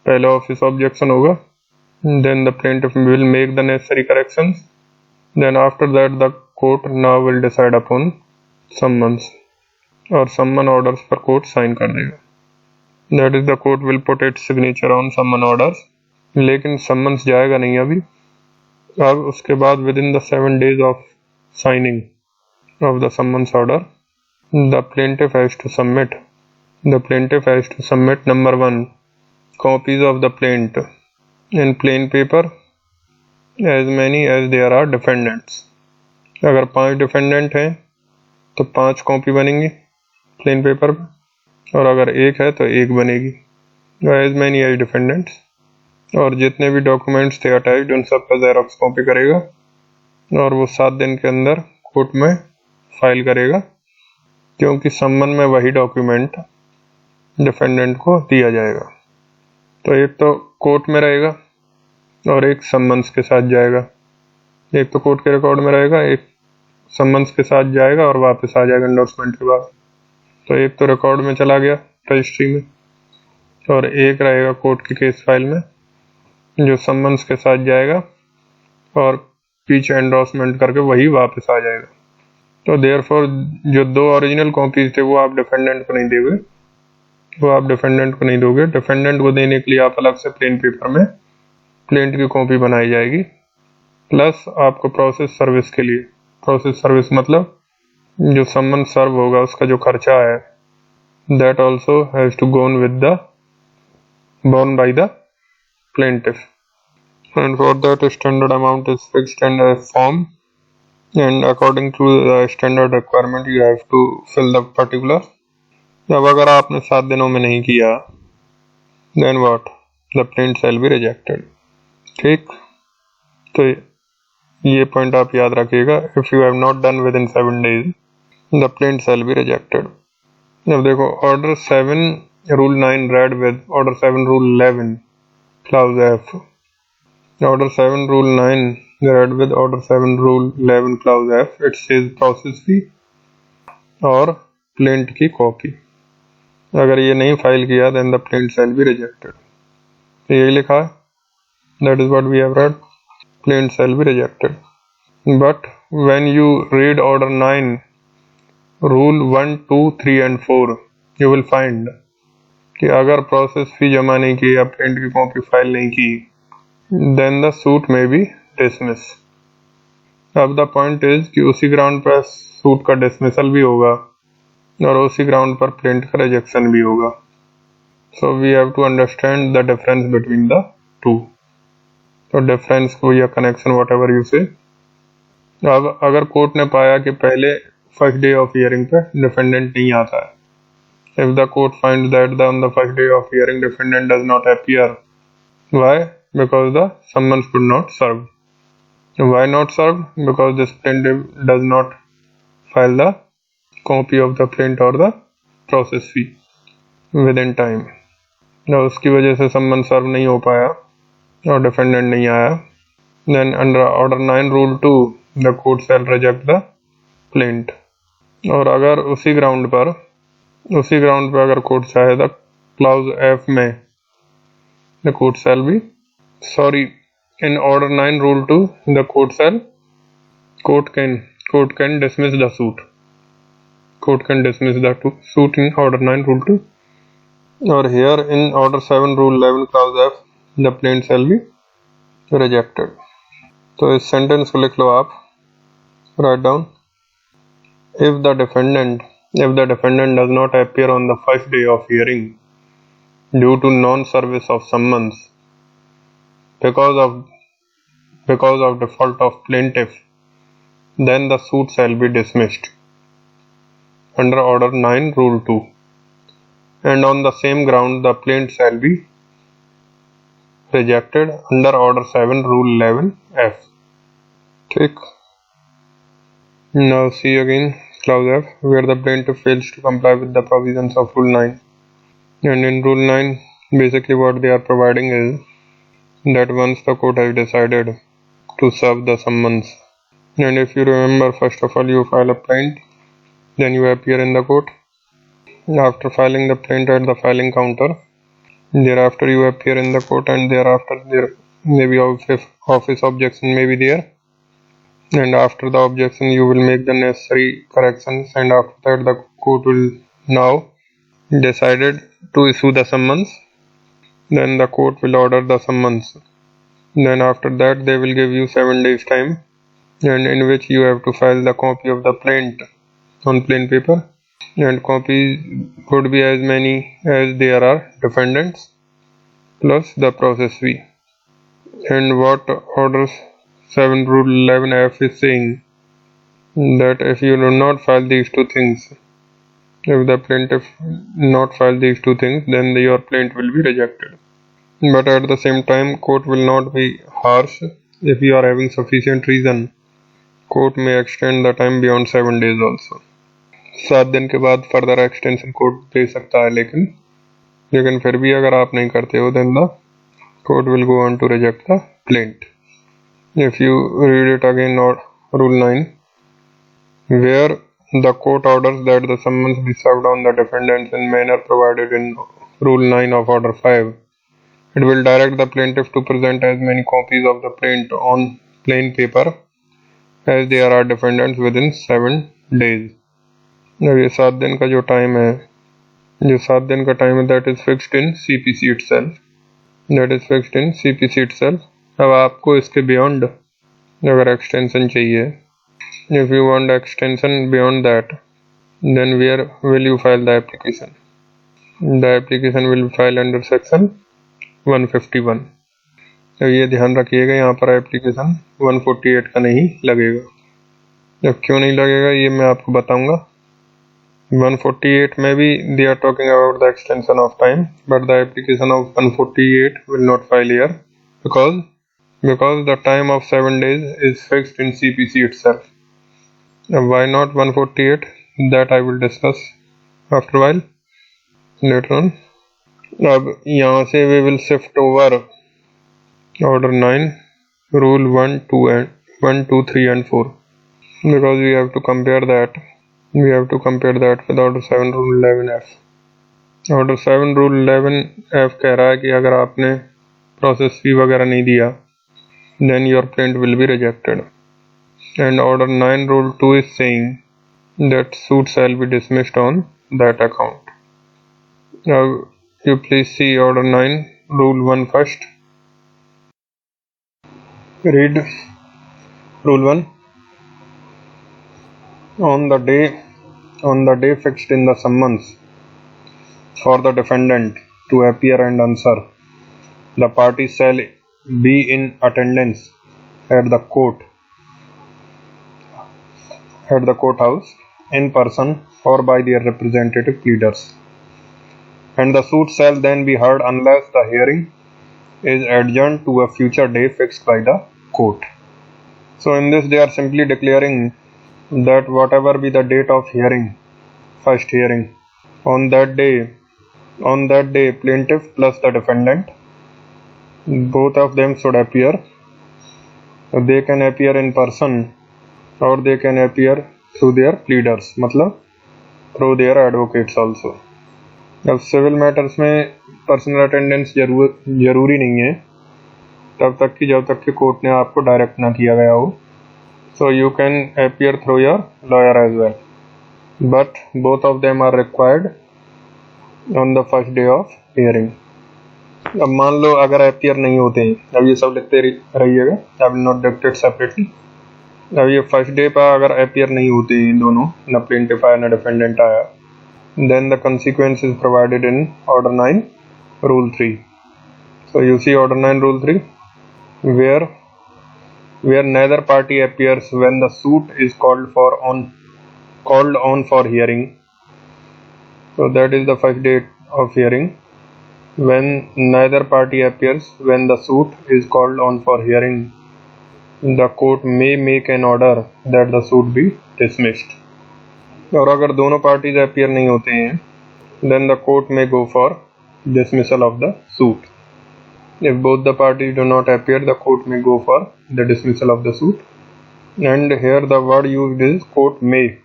पहले office objection होगा, then the plaintiff will make the necessary corrections, then after that the court now will decide upon summons, और summon orders पर court sign कर देगा. That is the court will put its signature on summon orders. लेकिन summons जाएगा नहीं अभी. अब उसके बाद within the 7 days of signing of the summons order, the plaintiff has to submit number 1 copies of the plaint in plain paper as many as there are defendants. अगर 5 defendant हैं तो 5 कॉपी बनेंगी प्लेन पेपर पे, और अगर 1 है तो 1 बनेगी, एज मैनी एज डिफेंडेंट्स. और जितने भी डॉक्यूमेंट्स थे अटैच्ड उन सब का जेरॉक्स कॉपी करेगा और वो 7 दिन के अंदर कोर्ट में फाइल करेगा, क्योंकि सम्मन में वही डॉक्यूमेंट डिफेंडेंट को दिया जाएगा. तो एक तो कोर्ट में रहेगा और एक सम्मन्स के साथ जाएगा. एक तो कोर्ट के रिकॉर्ड में रहेगा, एक सम्मन्स के साथ जाएगा और वापस आ जाएगा एंडोर्समेंट के बाद. तो एक तो रिकॉर्ड में चला गया रजिस्ट्री में, और एक रहेगा कोर्ट की केस फाइल में जो सम्मन्स के साथ जाएगा और पीछे एंडोर्समेंट करके वही वापस आ जाएगा. तो देयरफॉर जो 2 ओरिजिनल कॉपीज थे वो आप डिफेंडेंट को नहीं दोगे. डिफेंडेंट को देने के लिए आप अलग से प्लेन पेपर में प्लेंट की कॉपी बनाई जाएगी, प्लस आपको प्रोसेस सर्विस के लिए, प्रोसेस सर्विस मतलब जो सम्मन सर्व होगा उसका जो खर्चा है, that also has to gone with the borne by the plaintiff, and for that standard amount is fixed in a form, and according to the standard requirement you have to fill the particular. अब अगर आपने 7 दिनों में नहीं किया then what, the plaint shall be rejected. ठीक, तो ये पॉइंट आप याद रखिएगा. if you have not done within 7 days the plaint shall be rejected. अब देखो order 7 rule 9 read with order 7 rule 11 clause F. Order 7 rule 9 read with order 7 rule 11 clause F. It says process fee और plaint की copy. अगर ये नहीं file किया then the plaint shall be rejected. तो यही लिखा है, that is what we have read, plaint shall be rejected. But when you read order 9 rule 1, 2, 3 and 4 you will find कि अगर प्रोसेस फी जमा नहीं की या प्रिंट की कॉपी फाइल नहीं की देन द सूट में बी डिसमिस. अब द पॉइंट इज कि उसी ग्राउंड पर सूट का डिसमिसल भी होगा और उसी ग्राउंड पर प्रिंट का रिजेक्शन भी होगा. So we have to understand the difference between the two. तो डिफरेंस को या कनेक्शन वॉट एवर यू से. अब अगर कोर्ट ने पाया कि पहले फर्स्ट डे ऑफ हियरिंग पे डिफेंडेंट नहीं आता है, if the court finds that on the first day of hearing defendant does not appear, why? Because the summons could not serve. Why not serve? Because this plaintiff does not file the copy of the plaint or the process fee within time. Now उसकी वजह से summons serve नहीं हो पाया और defendant नहीं आया, then under order 9 rule 2 the court shall reject the plaint. और अगर उसी ग्राउंड पर अगर कोर्ट चाहे द क्लाउज एफ में the court shall be In order 9 rule 2, the court can dismiss the suit. Court can dismiss the suit in order 9 rule 2. Or here in order 7 rule 11 clause F, the plaint shall be rejected. तो इस sentence को लिख लो आप, write down. If the defendant does not appear on the first day of hearing due to non-service of summons because of default of plaintiff, then the suit shall be dismissed under order 9 rule 2, and on the same ground the plaint shall be rejected under order 7 rule 11 F. ठीक. Now see again clause F, where the plaintiff fails to comply with the provisions of rule 9. And in rule 9 basically what they are providing is that once the court has decided to serve the summons, and if you remember, first of all you file a plaint, then you appear in the court. After filing the plaint at the filing counter, thereafter you appear in the court, and thereafter there may be office objection may be there, and after the objection you will make the necessary corrections, and after that the court will now decided to issue the summons. Then the court will order the summons. Then after that they will give you 7 days time, and in which you have to file the copy of the plaint on plain paper, and copies could be as many as there are defendants plus the process fee. And what orders 7 rule 11 F is saying that if you do not file these two things, if the plaintiff not file these two things, then your plaint will be rejected. But at the same time, court will not be harsh. If you are having sufficient reason, court may extend the time beyond 7 days also. 7 दिन के बाद further extension court दे सकता है, लेकिन फिर भी अगर आप नहीं करते हो, then the court will go on to reject the plaint. If you read it again, or rule 9, where the court orders that the summons be served on the defendants in manner provided in rule 9 of order 5, it will direct the plaintiff to present as many copies of the plaint on plain paper as there are defendants within 7 days. अब ये 7 दिन का जो time है, that is fixed in CPC itself. अब आपको इसके beyond अगर एक्सटेंशन चाहिए, if you want extension beyond that, then where will you file the application? The application will be filed under section 151. तो ये ध्यान रखिएगा, यहाँ पर एप्लीकेशन 148 का नहीं लगेगा। अब क्यों नहीं लगेगा ये मैं आपको बताऊंगा। 148 में भी they are talking about the extension of time, but the application of 148 will not file here because the time of 7 days is fixed in CPC itself. Why not 148? That I will discuss after a while later on. अब यहाँ से we will shift over order 9 rule 1, 2, 3 and 4 because we have to compare that with order 7 rule 11F. order 7 rule 11F कह रहा है कि अगर आपने process फी वगैरह नहीं दिया, then your plaint will be rejected. And order 9 rule 2 is saying that suit shall be dismissed on that account. Now you please see order 9 rule 1 first. Read rule 1. On the day fixed in the summons for the defendant to appear and answer, the parties shall be in attendance at the courthouse in person or by their representative pleaders, and the suit shall then be heard unless the hearing is adjourned to a future day fixed by the court. So in this they are simply declaring that whatever be the date of first hearing, on that day plaintiff plus the defendant, both of them should appear. They can appear in person or they can appear through their pleaders, मतलब through their advocates also. अब civil matters में personal attendance जरूरी नहीं है, तब तक कि जब तक कि कोर्ट ने आपको डायरेक्ट ना किया गया हो. So you can appear through your lawyer as well, but both of them are required on the first day of hearing. अब मान लो अगर appear नहीं होते हैं, अब ये सब लिखते रहिएगा, I will not dictate separately. अब ये फर्स्ट डे पर अगर appear नहीं होते हैं दोनों, न plaintiff आया न defendant आया, then the consequence is provided in Order 9 Rule 3. So you see Order 9 Rule 3 where neither party appears when the suit is called on for hearing. So that is the first day of hearing. When neither party appears when the suit is called on for hearing, the court may make an order that the suit be dismissed. और अगर दोनों parties appear नहीं होते हैं, then the court may go for dismissal of the suit. If both the parties do not appear, the court may go for the dismissal of the suit. And here the word used is court may.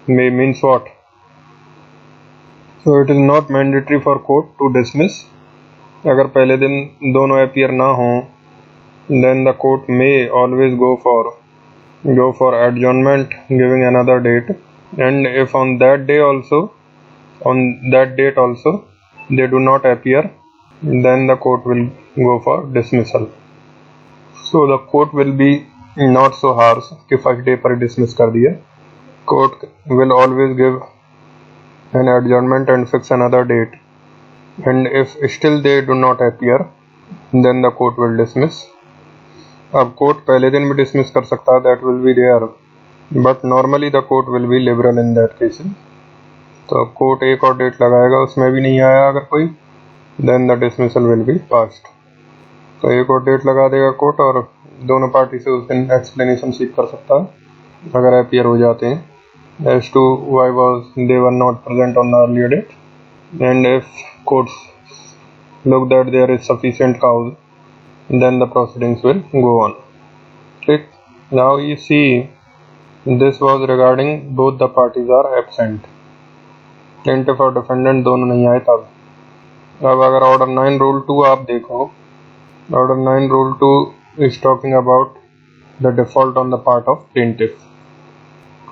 May means what? So it is not mandatory for court to dismiss. अगर पहले दिन दोनों appear ना हो, then the court may always go for adjournment, giving another date. And if on that date also they do not appear, then the court will go for dismissal. So the court will be not so harsh कि first day पर dismiss कर दिया. Court will always give an adjournment and fix another date. And if still they do not appear, then the court will dismiss. अब court पहले दिन भी dismiss कर सकता है, that will be there. But normally the court will be liberal in that case. तो court एक और date लगाएगा, उसमें भी नहीं आया अगर कोई, then the dismissal will be passed. तो एक और डेट लगा देगा कोर्ट और दोनों पार्टी से उस दिन एक्सप्लेनेशन सीख कर सकता है अगर अपीयर हो जाते हैं as to why they were not present on the earlier date, and if courts look that there is sufficient cause, then the proceedings will go on. ठीक. Now you see this was regarding both the parties are absent. Plaintiff और defendant दोनों नहीं आए तब. अब अगर order 9 rule 2 आप देखो, order 9 rule 2 is talking about the default on the part of plaintiff.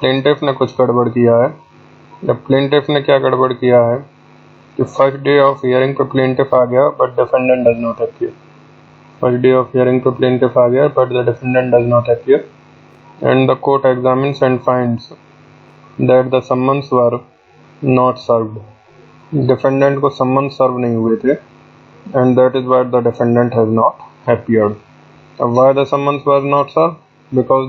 Plaintiff ने कुछ गड़बड़ किया है. जब प्लेंटिफ ने क्या गड़बड़ किया है कि फर्स्ट डे ऑफ हियरिंग पे प्लेंटिफ आ गया but defendant does not appear. First day of hearing पे प्लेंटिफ आ गया but the defendant does not appear, and the court examines and finds that the summons were not served. Defendant को summon serve नहीं हुए थे, and that is why the defendant has not appeared. अब why the summons was not serve? Because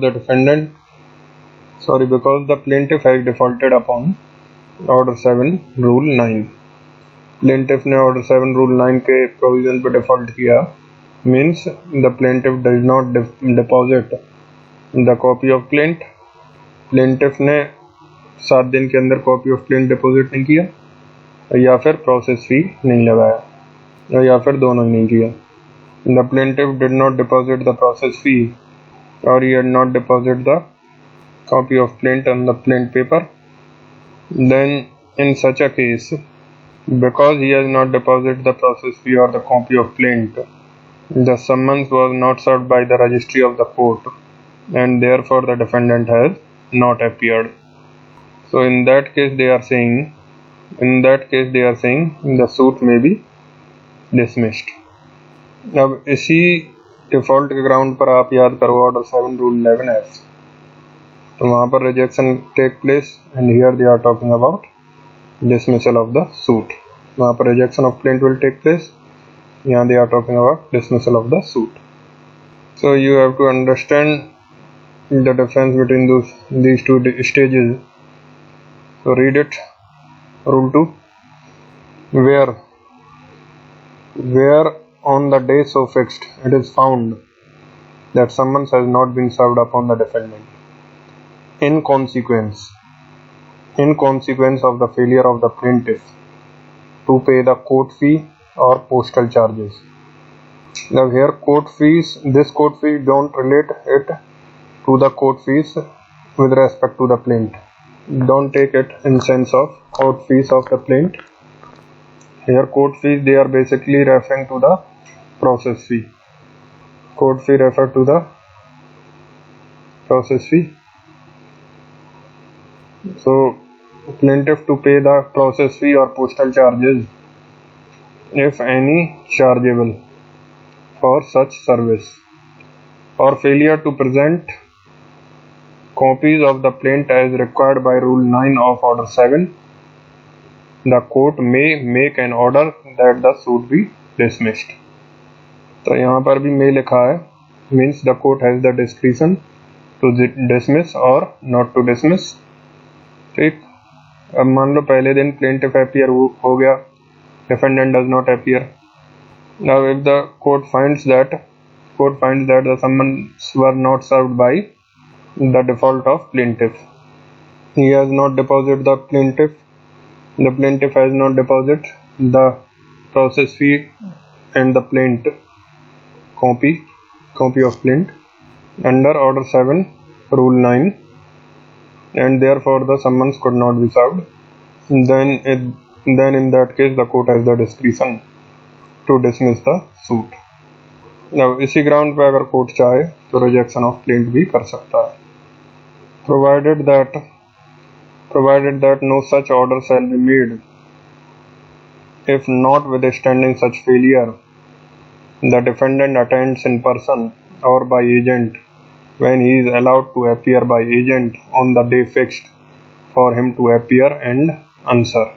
the plaintiff has defaulted upon order 7 rule 9. Plaintiff ने order 7 rule 9 के provision पर default किया, means the plaintiff does not deposit the copy of plaint. Plaintiff ने 7 दिन के अंदर copy of plaint deposit नहीं किया, या फिर प्रोसेस फी नहीं लगाया, या फिर दोनों ही नहीं किया. The plaintiff did not deposit the process fee और he had not deposit the copy of plaint on the plaint paper. Then in such a case, because he has not deposit the process fee और the copy of plaint, the summons was not served by the registry of the court, and therefore the defendant has not appeared. So in that case they are saying the suit may be dismissed. अब इसी default के ground पर आप याद करो order 7 rule 11F, तो वहाँ पर rejection take place, and here they are talking about dismissal of the suit. वहाँ पर rejection of plaint will take place, यहाँ they are talking about dismissal of the suit. So you have to understand the difference between these two stages. So read it. Rule 2. Where on the day so fixed it is found that summons has not been served upon the defendant, in consequence of the failure of the plaintiff to pay the court fee or postal charges. Now here this court fee don't relate it to the court fees with respect to the plaint. Don't take it in sense of court fees of the plaint. Here court fees, they are basically referring to the process fee. court fee refer to the process fee. So plaintiff to pay the process fee or postal charges, if any, chargeable for such service, or failure to present copies of the plaint as required by Rule 9 of Order 7, the court may make an order that the suit be dismissed. तो यहाँ पर भी may लिखा है, means the court has the discretion to dismiss or not to dismiss. ठीक, अब मान लो पहले दिन plaintiff appear हो गया, defendant does not appear. Now if the court finds that the summons were not served by the default of plaintiff, he has not deposited the plaintiff has not deposited the process fee and the plaint copy of plaint under Order 7 Rule 9, and therefore the summons could not be served, then in that case the court has the discretion to dismiss the suit. Now इसी ground पे अगर court चाहे तो rejection of plaint भी कर सकता है, provided that no such order shall be made. If notwithstanding such failure, the defendant attends in person or by agent when he is allowed to appear by agent on the day fixed for him to appear and answer.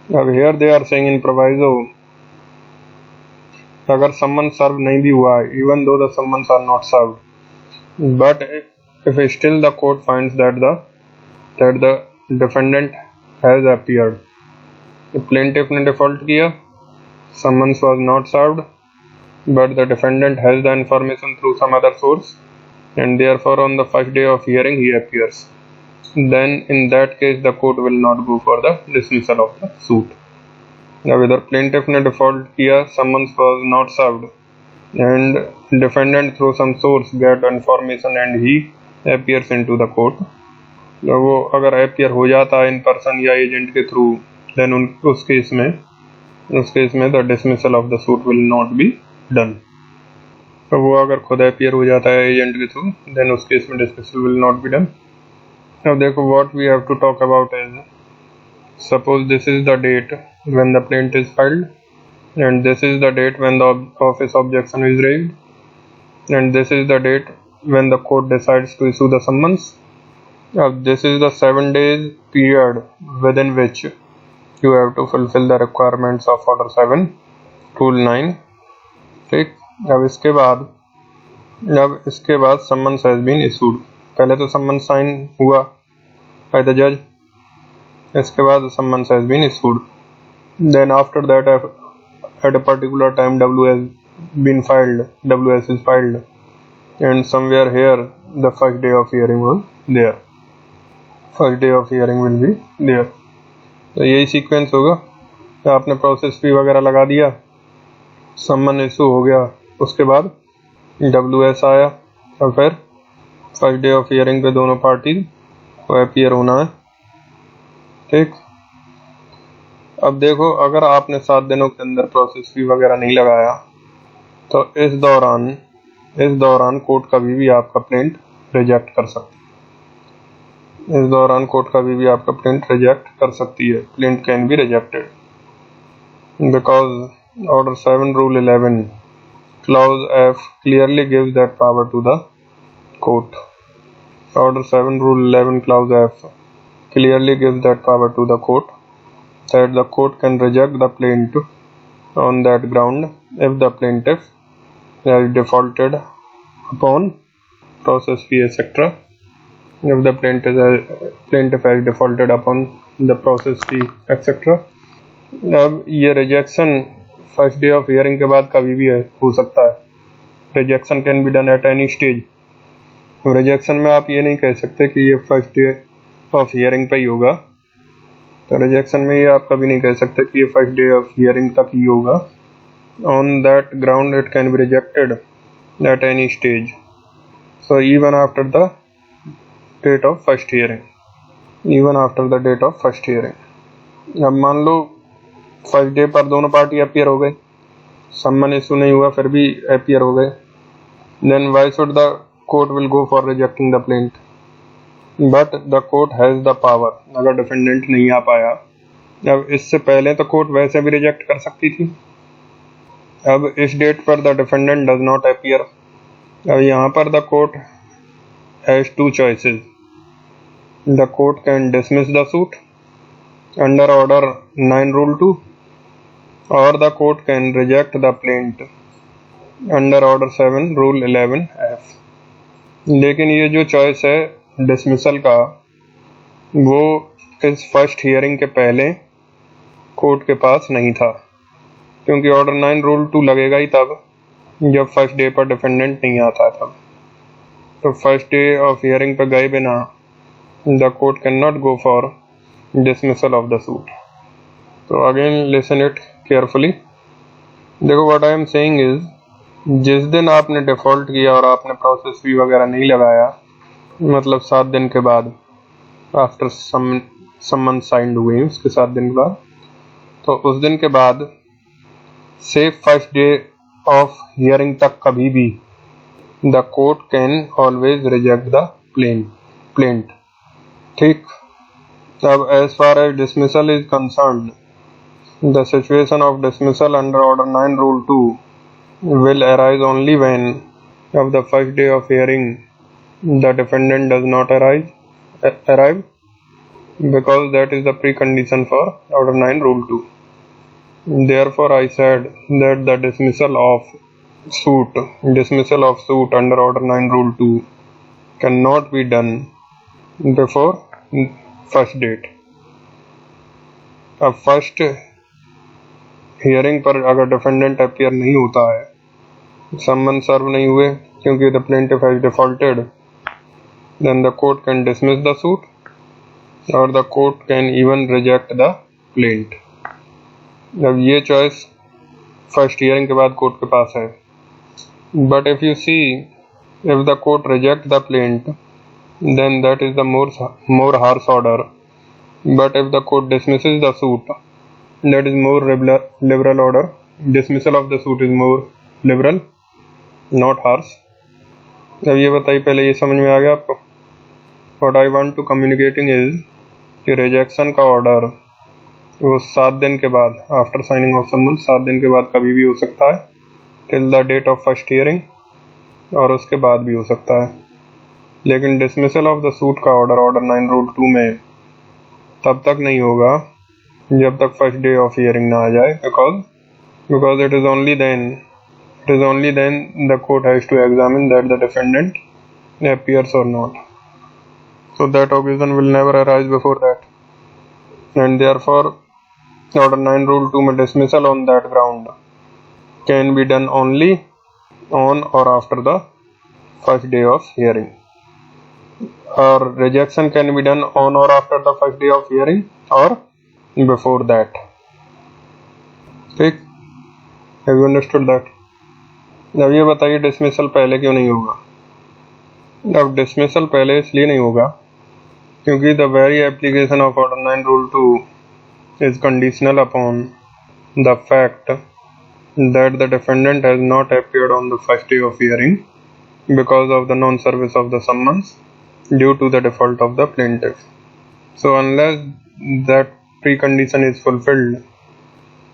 Now here they are saying in proviso, अगर सम्मन सर्व नहीं भी हुआ है, even though the summons are not served, but if still the court finds that the defendant has appeared, plaintiff ने default किया, summons was not served, but the defendant has the information through some other source, and therefore on the first day of hearing he appears, then in that case the court will not go for the dismissal of the suit. Now whether plaintiff ने default किया, summons was not served, and defendant through some source get information and he appears into the court, तो वो अगर appear हो जाता है in person या agent के through, then उस केस में the dismissal of the suit will not be done. तो वो अगर खुद appear हो जाता है agent के through, then उस केस में dismissal will not be done. Now देखो what we have to talk about is, suppose this is the date when the plaint is filed, and this is the date when the office objection is raised, and this is the date when the court decides to issue the summons. This is the 7 days period within which you have to fulfill the requirements of Order 7 Rule 9. ठीक, अब इसके बाद summons has been issued. पहले तो summons sign हुआ by the judge, इसके बाद summons has been issued. Then after that at a particular time WS is filed, and somewhere here the first day of hearing will be there. तो यही sequence होगा, तो आपने process फी वगैरह लगा दिया, सम्मन इशू हो गया, उसके बाद WS आया, और फिर फर्स्ट डे ऑफ हियरिंग पे दोनों पार्टी को अपीयर होना है. ठीक, अब देखो अगर आपने 7 दिनों के अंदर प्रोसेस फी वगैरह नहीं लगाया, तो इस दौरान कोर्ट कभी भी आपका प्लेंट रिजेक्ट कर सकती है. Plaint can be rejected because Order 7 Rule 11 Clause F clearly gives that power to the court. Order 7 Rule 11 Clause F clearly gives that power to the court, that the court can reject the plaint on that ground if the plaintiff has defaulted upon process fee etc. If the plaintiff has defaulted upon the process fee etc. अब ये rejection first day of hearing के बाद कभी भी हो सकता है. Rejection can be done at any stage. Rejection में आप ये नहीं कह सकते कि ये फर्स्ट डे ऑफ हियरिंग पे ही होगा, तो रिजेक्शन में ये आप कभी नहीं कह सकते कि ये फर्स्ट डे ऑफ हियरिंग तक ही होगा. On that ground it can be rejected at any stage, so even after the date of first hearing. अब मान लो फर्स्ट डे पर दोनों पार्टी अपीयर हो गए, सम्मन इशू नहीं हुआ फिर भी अपीयर हो गए, then why should the court will go for rejecting the plaint? But the court has the power. अगर डिफेंडेंट नहीं आ पाया, अब इससे पहले तो कोर्ट वैसे भी रिजेक्ट कर सकती थी। अब इस डेट पर the defendant does not appear. अब यहाँ पर the court has two choices. The court can dismiss the suit under order 9 rule 2 और the court can reject the plaint under order 7 rule 11 F. लेकिन ये जो चॉइस है dismissal का, वो इस फर्स्ट हियरिंग के पहले कोर्ट के पास नहीं था, क्योंकि ऑर्डर 9 रूल 2 लगेगा ही तब जब फर्स्ट डे पर डिफेंडेंट नहीं आता तब। तो फर्स्ट डे ऑफ हियरिंग पर गए बिना the court can not go for dismissal of the suit. तो अगेन लिसन इट केयरफुली। देखो what I am saying is, जिस दिन आपने डिफॉल्ट किया और आपने प्रोसेस फी वगैरह नहीं लगाया, मतलब 7 दिन के बाद, आफ्टर समन साइंड हुए उसके 7 दिन के बाद, तो उस दिन के बाद से फर्स्ट डे ऑफ हियरिंग तक कभी भी the court can always reject the plaint. ठीक। अब as far as dismissal is concerned, the situation of dismissal under order 9 rule 2 will arise only when of the first day of hearing the defendant does not arrive because that is the precondition for order 9 rule 2. Therefore I said that the dismissal of suit under order 9 rule 2 cannot be done before first date. अब first hearing पर अगर defendant appear नहीं होता है, सम्मन सर्व नहीं हुए क्योंकि the plaintiff has defaulted, then the court can dismiss the suit और the court can even reject the plaint. अब ये चॉइस फर्स्ट हियरिंग के बाद कोर्ट के पास है। But if you see, if the court reject the plaint then that is the more harsh order, but if the court dismisses the suit that is more liberal order. Dismissal of the suit is more liberal, not harsh. अब ये बताइए, पहले ये समझ में आ गया आपको? What I want to communicating is कि रिजेक्शन का ऑर्डर वो 7 दिन के बाद, आफ्टर साइनिंग ऑफ समन 7 दिन के बाद कभी भी हो सकता है, till the date of first hearing, और उसके बाद भी हो सकता है। लेकिन डिसमिसल ऑफ द सूट का ऑर्डर 9 रूल 2 में तब तक नहीं होगा जब तक फर्स्ट डे ऑफ हियरिंग ना आ जाए, because it is only then the court has to examine that the defendant appears or not. So that occasion will never arise before that, and therefore order 9 rule 2 में dismissal on that ground can be done only on or after the first day of hearing, or rejection can be done on or after the first day of hearing or before that. ठीक, have you understood that? अब ये बताइए dismissal पहले क्यों नहीं होगा? अब dismissal पहले इसलिए नहीं होगा क्योंकि the very application of order 9 rule 2 is conditional upon the fact that the defendant has not appeared on the first day of hearing because of the non service of the summons due to the default of the plaintiff. So unless that precondition is fulfilled,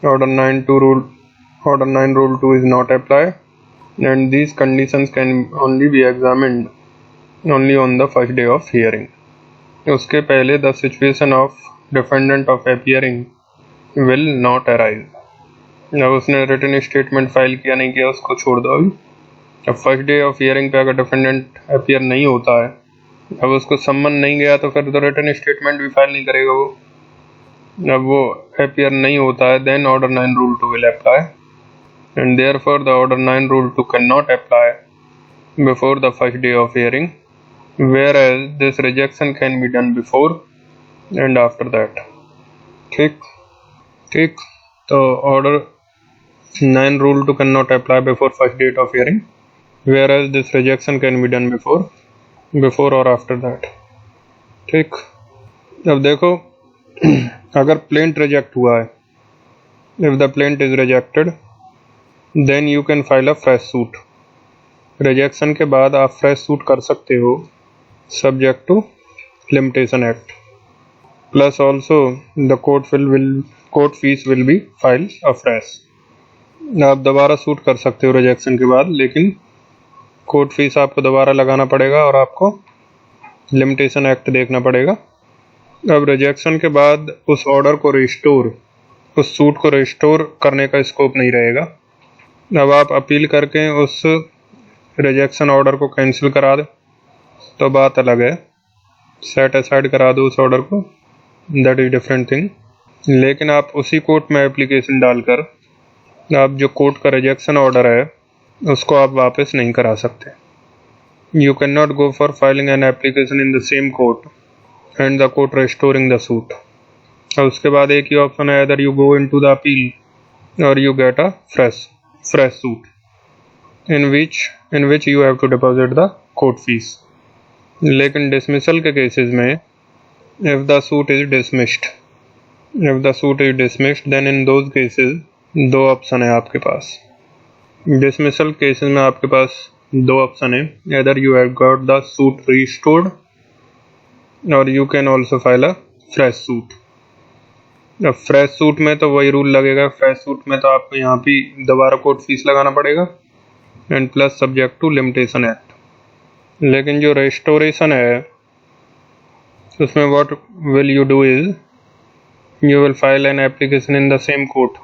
order 9 rule 2 is not applied, and these conditions can only be examined only on the first day of hearing. उसके पहले the situation of defendant of appearing will not arise. अब उसने written statement file किया नहीं किया उसको छोड़ दो अभी। अब फर्स्ट डे ऑफ हियरिंग पे अगर डिफेंडेंट अपीयर नहीं होता है, अब उसको सम्मन नहीं गया तो फिर तो रिटन स्टेटमेंट भी फाइल नहीं करेगा वो। अब वो अपीयर नहीं होता है, then order 9 rule 2 will apply, and therefore the order 9 rule 2 can not apply before the first day of hearing, whereas this rejection can be done before and after that. ठीक, तो order 9 rule 2 can not apply before first date of hearing, whereas this rejection can be done before or after that. ठीक, अब देखो अगर plaint reject हुआ है, if the plaint is rejected then you can file a fresh suit, rejection के बाद आप fresh suit कर सकते हो subject to limitation act, plus also the court fees will be file afresh. आप दोबारा सूट कर सकते हो रिजेक्शन के बाद, लेकिन कोर्ट फीस आपको दोबारा लगाना पड़ेगा और आपको लिमिटेशन एक्ट देखना पड़ेगा। अब रिजेक्शन के बाद उस ऑर्डर को उस सूट को रिस्टोर करने का स्कोप नहीं रहेगा। अब आप अपील करके उस रिजेक्शन ऑर्डर को कैंसिल करा दो तो बात अलग है, सेट असाइड करा दो उस ऑर्डर को, दैट इज डिफरेंट थिंग। लेकिन आप उसी कोर्ट में एप्लीकेशन डालकर आप जो कोर्ट का रिजेक्शन ऑर्डर है उसको आप वापस नहीं करा सकते। You can not go for filing an application in the same court and the court restoring the suit. और उसके बाद एक ही ऑप्शन है, other you go in to the appeal और you get a fresh suit in which you have to deposit the court fees. लेकिन dismissal के cases में if the suit is dismissed then in those cases दो option है आपके पास। Dismissal cases में आपके पास दो ऑप्शन है, either you have got the suit restored और you can also file a fresh suit. अब फ्रेश सूट में तो वही रूल लगेगा, फ्रेश सूट में तो आपको यहाँ भी दोबारा कोर्ट फीस लगाना पड़ेगा and plus subject to limitation act. लेकिन जो रेस्टोरेशन है उसमें what will you do is you will file an application in the same court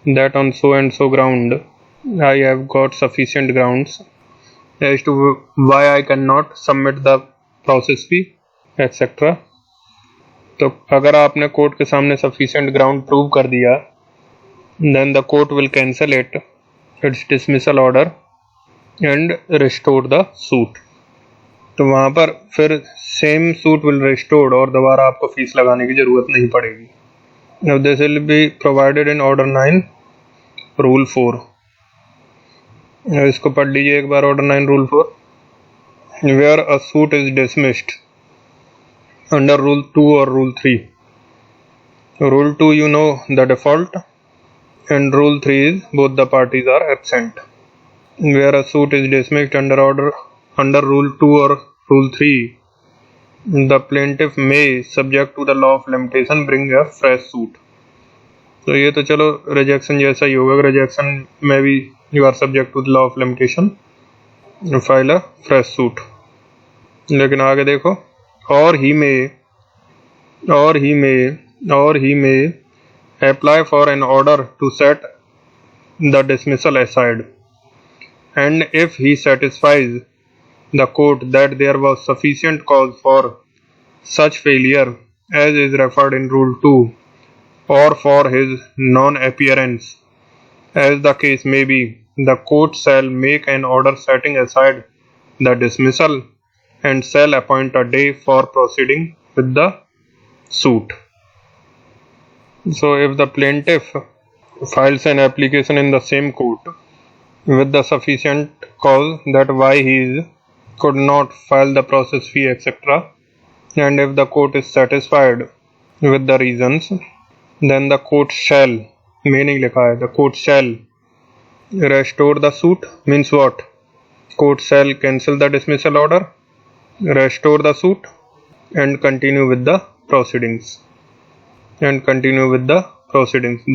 that on so and so ground I have got sufficient grounds as to why I cannot submit the process fee etc. तो अगर आपने court के सामने sufficient ground prove कर दिया then the court will cancel its dismissal order and restore the suit। तो वहाँ पर फिर सेम सूट विल रिस्टोर्ड और दोबारा आपको फीस लगाने की ज़रूरत नहीं पड़ेगी। Now this will be provided in order 9 rule 4। इसको पढ़ लीजिए एक बार, order 9 rule 4, where a suit is dismissed under rule 2 or rule 3। rule 2 you know the default and rule 3 is both the parties are absent। where a suit is dismissed under rule 2 or rule 3 the plaintiff may subject to the law of limitation bring a fresh suit। तो ये तो चलो rejection जैसा ही होगा, rejection में भी you are subject to the law of limitation file a fresh suit. लेकिन आगे देखो, और he may apply for an order to set the dismissal aside and if he satisfies the court that there was sufficient cause for such failure as is referred in rule 2 or for his non-appearance as the case may be, the court shall make an order setting aside the dismissal and shall appoint a day for proceeding with the suit। So if the plaintiff files an application in the same court with the sufficient cause that why he could not file the process fee etc. and if the court is satisfied with the reasons then the court shall, meaning लिखा है the court shall restore the suit means what, court shall cancel the dismissal order, restore the suit and continue with the proceedings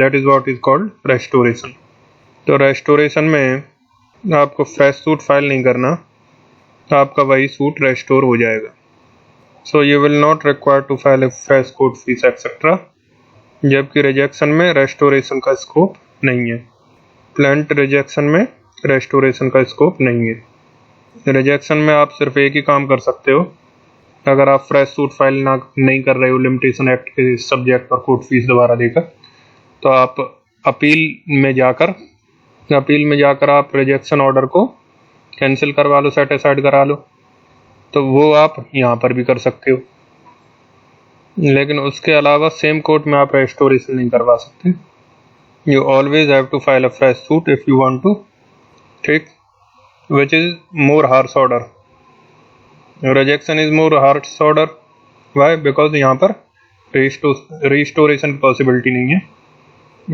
that is what is called restoration। तो restoration में आपको fresh suit file नहीं करना, आपका वही suit restore हो जाएगा। So you will not require to file a fresh court fees etcetera, जबकि रिजेक्शन में रेस्टोरेशन का स्कोप नहीं है। प्लांट रिजेक्शन में रेस्टोरेशन का स्कोप नहीं है। रिजेक्शन में आप सिर्फ एक ही काम कर सकते हो, अगर आप फ्रेश सूट फाइल नहीं कर रहे हो लिमिटेशन एक्ट के सब्जेक्ट और कोर्ट फीस दोबारा देकर, तो आप अपील में जाकर आप रिजेक्शन ऑर्डर को कैंसिल करवा लो, सेट असाइड करा लो, तो वो आप यहाँ पर भी कर सकते हो। लेकिन उसके अलावा सेम कोर्ट में आप रेस्टोरेशन नहीं करवा सकते। You always have to file a fresh suit if you want to take which is more harsh order. Rejection is more harsh order, why, because यहाँ पर रिस्टोरेशन पॉसिबिलिटी नहीं है,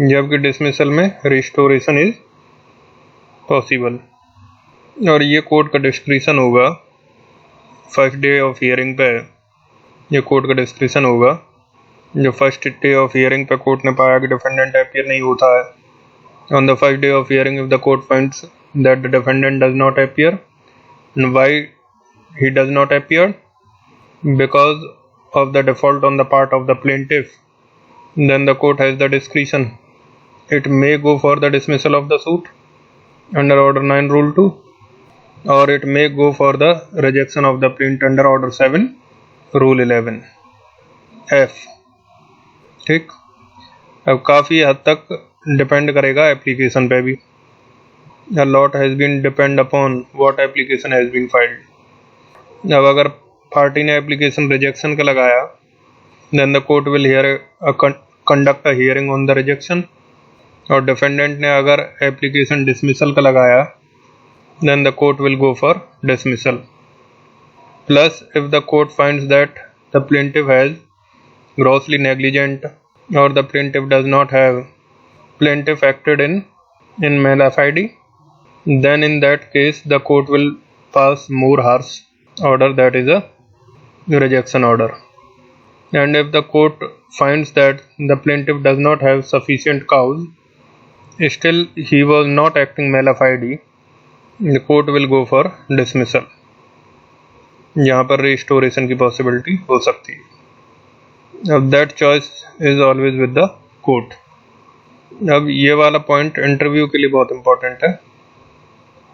जबकि डिसमिसल में रिस्टोरेशन इज पॉसिबल। और ये court का discretion होगा फर्स्ट डे ऑफ हियरिंग पे। ये कोर्ट का डिस्क्रिशन होगा जो फर्स्ट डे ऑफ हियरिंग पे कोर्ट ने पाया कि डिफेंडेंट अपीयर नहीं होता है। On the first day of hearing if the court finds that the defendant does not appear, why he does not appear? Because of the default on the part of the plaintiff, then the court has the discretion. It may go for the dismissal of the suit under Order 9 Rule 2, or it may go for the rejection of the plaint under Order 7 Rule 11 F. ठीक, अब काफ़ी हद तक depend करेगा application पे भी। A lot has been depend upon what application has been filed. अब अगर पार्टी ने एप्लीकेशन रिजेक्शन का लगाया, then the court will conduct a hearing on the rejection. और डिफेंडेंट ने अगर एप्लीकेशन डिसमिसल का लगाया, then the court will go for dismissal. Plus if the court finds that the plaintiff has grossly negligent और the plaintiff does not have plaintiff acted in mala fide, then in that case the court will pass more harsh order, that is a rejection order. And if the court finds that the plaintiff does not have sufficient cause, still he was not acting mala fide, the court will go for dismissal. यहाँ पर restoration की possibility हो सकती है। अब that choice is always with the court. अब ये वाला point इंटरव्यू के लिए बहुत इंपॉर्टेंट है।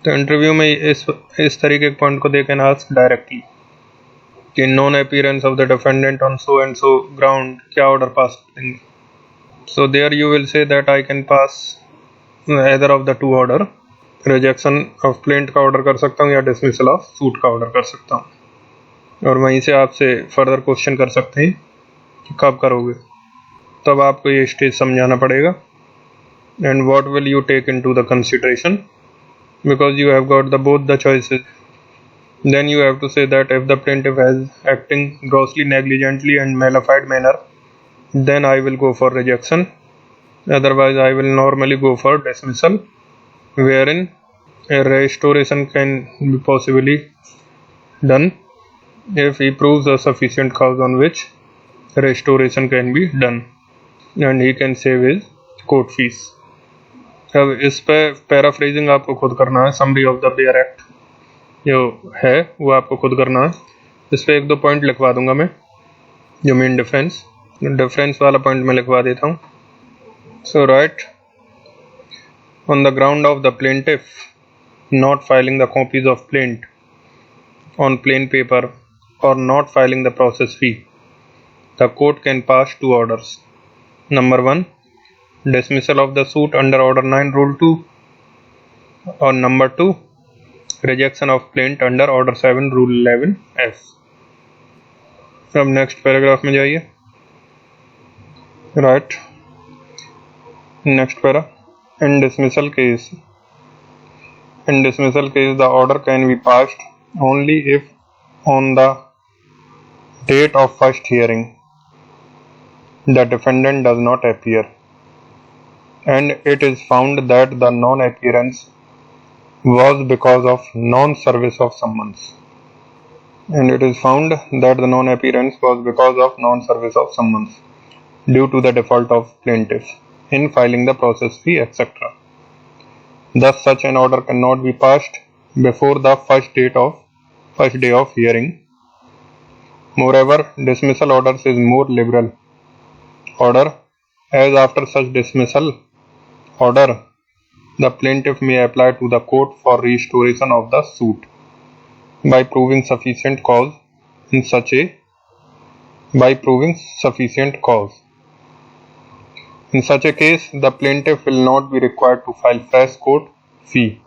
तो इंटरव्यू में इस तरीके के पॉइंट को दे कैन आस्क डायरेक्टली कि non appearance of the defendant on so and so ground क्या ऑर्डर पास करेंगे। So there you will say that I can pass either of the two order, rejection of plaint का order कर सकता हूँ या dismissal of suit का order कर सकता हूँ। और वहीं से आपसे फर्दर क्वेश्चन कर सकते हैं कि कब करोगे, तब आपको ये स्टेज समझाना पड़ेगा। And what will you take into the consideration, because you have got both the choices. Then you have to say that if the plaintiff is acting grossly negligently and malafide manner, then I will go for rejection. Otherwise I will normally go for dismissal, wherein a restoration can be possibly done if he proves a sufficient cause on which restoration can be done, and he can save his court fees. अब इस पे paraphrasing आपको खुद करना है। Summary of the bare act जो है वो आपको खुद करना है। इस पे एक दो पॉइंट लिखवा दूंगा मैं, जो मेन डिफरेंस वाला पॉइंट मैं लिखवा देता हूँ। So write, on the ground of the plaintiff not filing the copies of plaint on plain paper और not filing the process fee, the court can pass two orders. Number 1, dismissal of the suit under Order 9 Rule 2, or number 2, rejection of plaint under Order 7 Rule 11 F. अब next paragraph में जाइए। Right, next para, in dismissal case the order can be passed only if on the date of first hearing the defendant does not appear and it is found that the non-appearance was because of non-service of summons. And it is found that the non-appearance was because of non-service of summons due to the default of plaintiff in filing the process fee, etc. Thus, such an order cannot be passed before the first day of hearing. Moreover, dismissal orders is more liberal order, as after such dismissal order, the plaintiff may apply to the court for restoration of the suit by proving sufficient cause. In such a case, the plaintiff will not be required to file fresh court fee.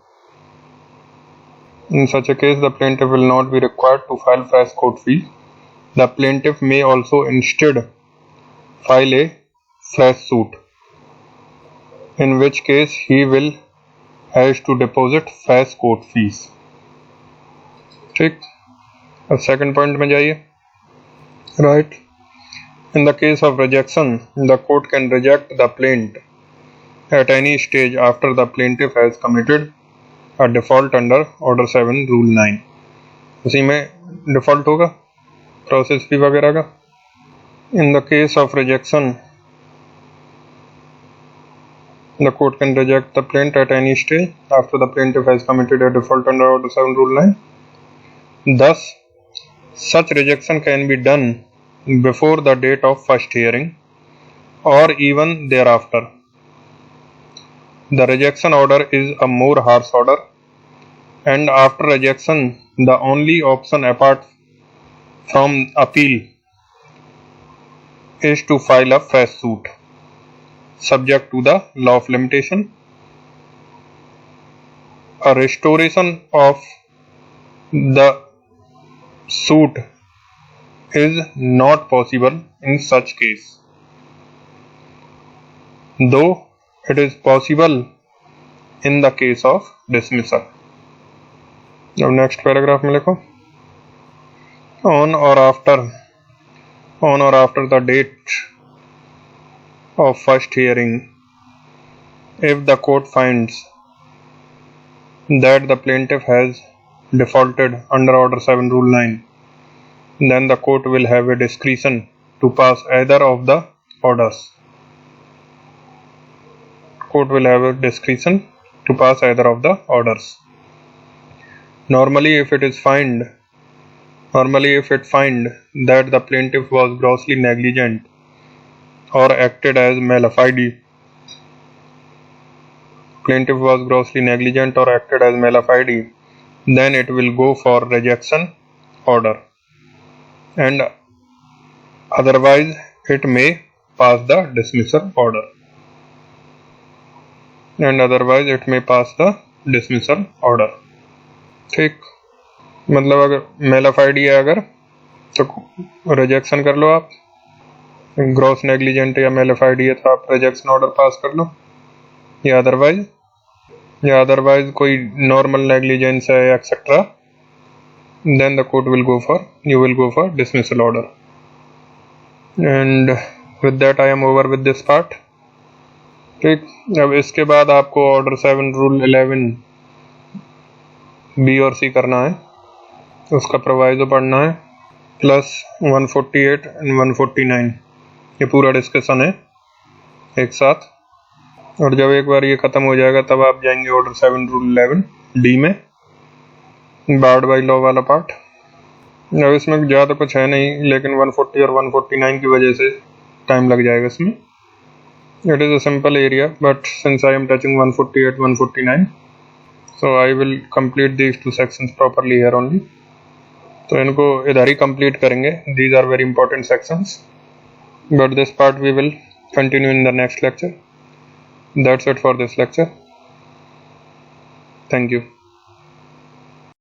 The plaintiff may also instead file a fresh suit, in which case he will has to deposit fresh court fees. ठीक, अब second point में जाइए। Right, in the case of rejection, the court can reject the plaint at any stage after the plaintiff has committed a default under order 7 rule 9. उसी में default होगा process fee वगैरह का. In the case of rejection, the court can reject the plaint at any stage after the plaintiff has committed a default under order 7 rule 9. Thus, such rejection can be done before the date of first hearing or even thereafter. The rejection order is a more harsh order, and after rejection, the only option apart from appeal is to file a fresh suit, subject to the law of limitation. A restoration of the suit is not possible in such case, though it is possible in the case of dismissal. अब next paragraph में लिखो on or after the date of first hearing, if the court finds that the plaintiff has defaulted under order 7 rule 9, then the court will have a discretion to pass either of the orders. Court will have a discretion to pass either of the orders. Normally, if it find that the plaintiff was grossly negligent or acted as mala fide, then it will go for rejection order, and otherwise it may pass the dismissal order. ठीक, मतलब अगर mala fide है अगर तो rejection कर लो आप, gross negligent या mala fide है तो आप रिजेक्शन ऑर्डर पास कर लो, या अदरवाइज कोई नॉर्मल नेग्लिजेंस है etcetera, then the court will go for dismissal order. And with that I am over with this part. ठीक, अब इसके बाद आपको ऑर्डर 7 रूल 11 बी और सी करना है, उसका प्रोवाइजो पढ़ना है, प्लस 148 एंड 149, ये पूरा डिस्कशन है एक साथ. और जब एक बार ये ख़त्म हो जाएगा तब आप जाएंगे ऑर्डर 7 रूल 11 डी में, बार्ड बाई लॉ वाला पार्ट. अब इसमें ज़्यादा कुछ है नहीं, लेकिन 140 और 149 की वजह से टाइम लग जाएगा इसमें. It is a simple area, but since I am touching 148, 149, so I will complete these two sections properly here only. तो इनको इधर ही complete करेंगे. These are very important sections, but this part we will continue in the next lecture. That's it for this lecture. Thank you.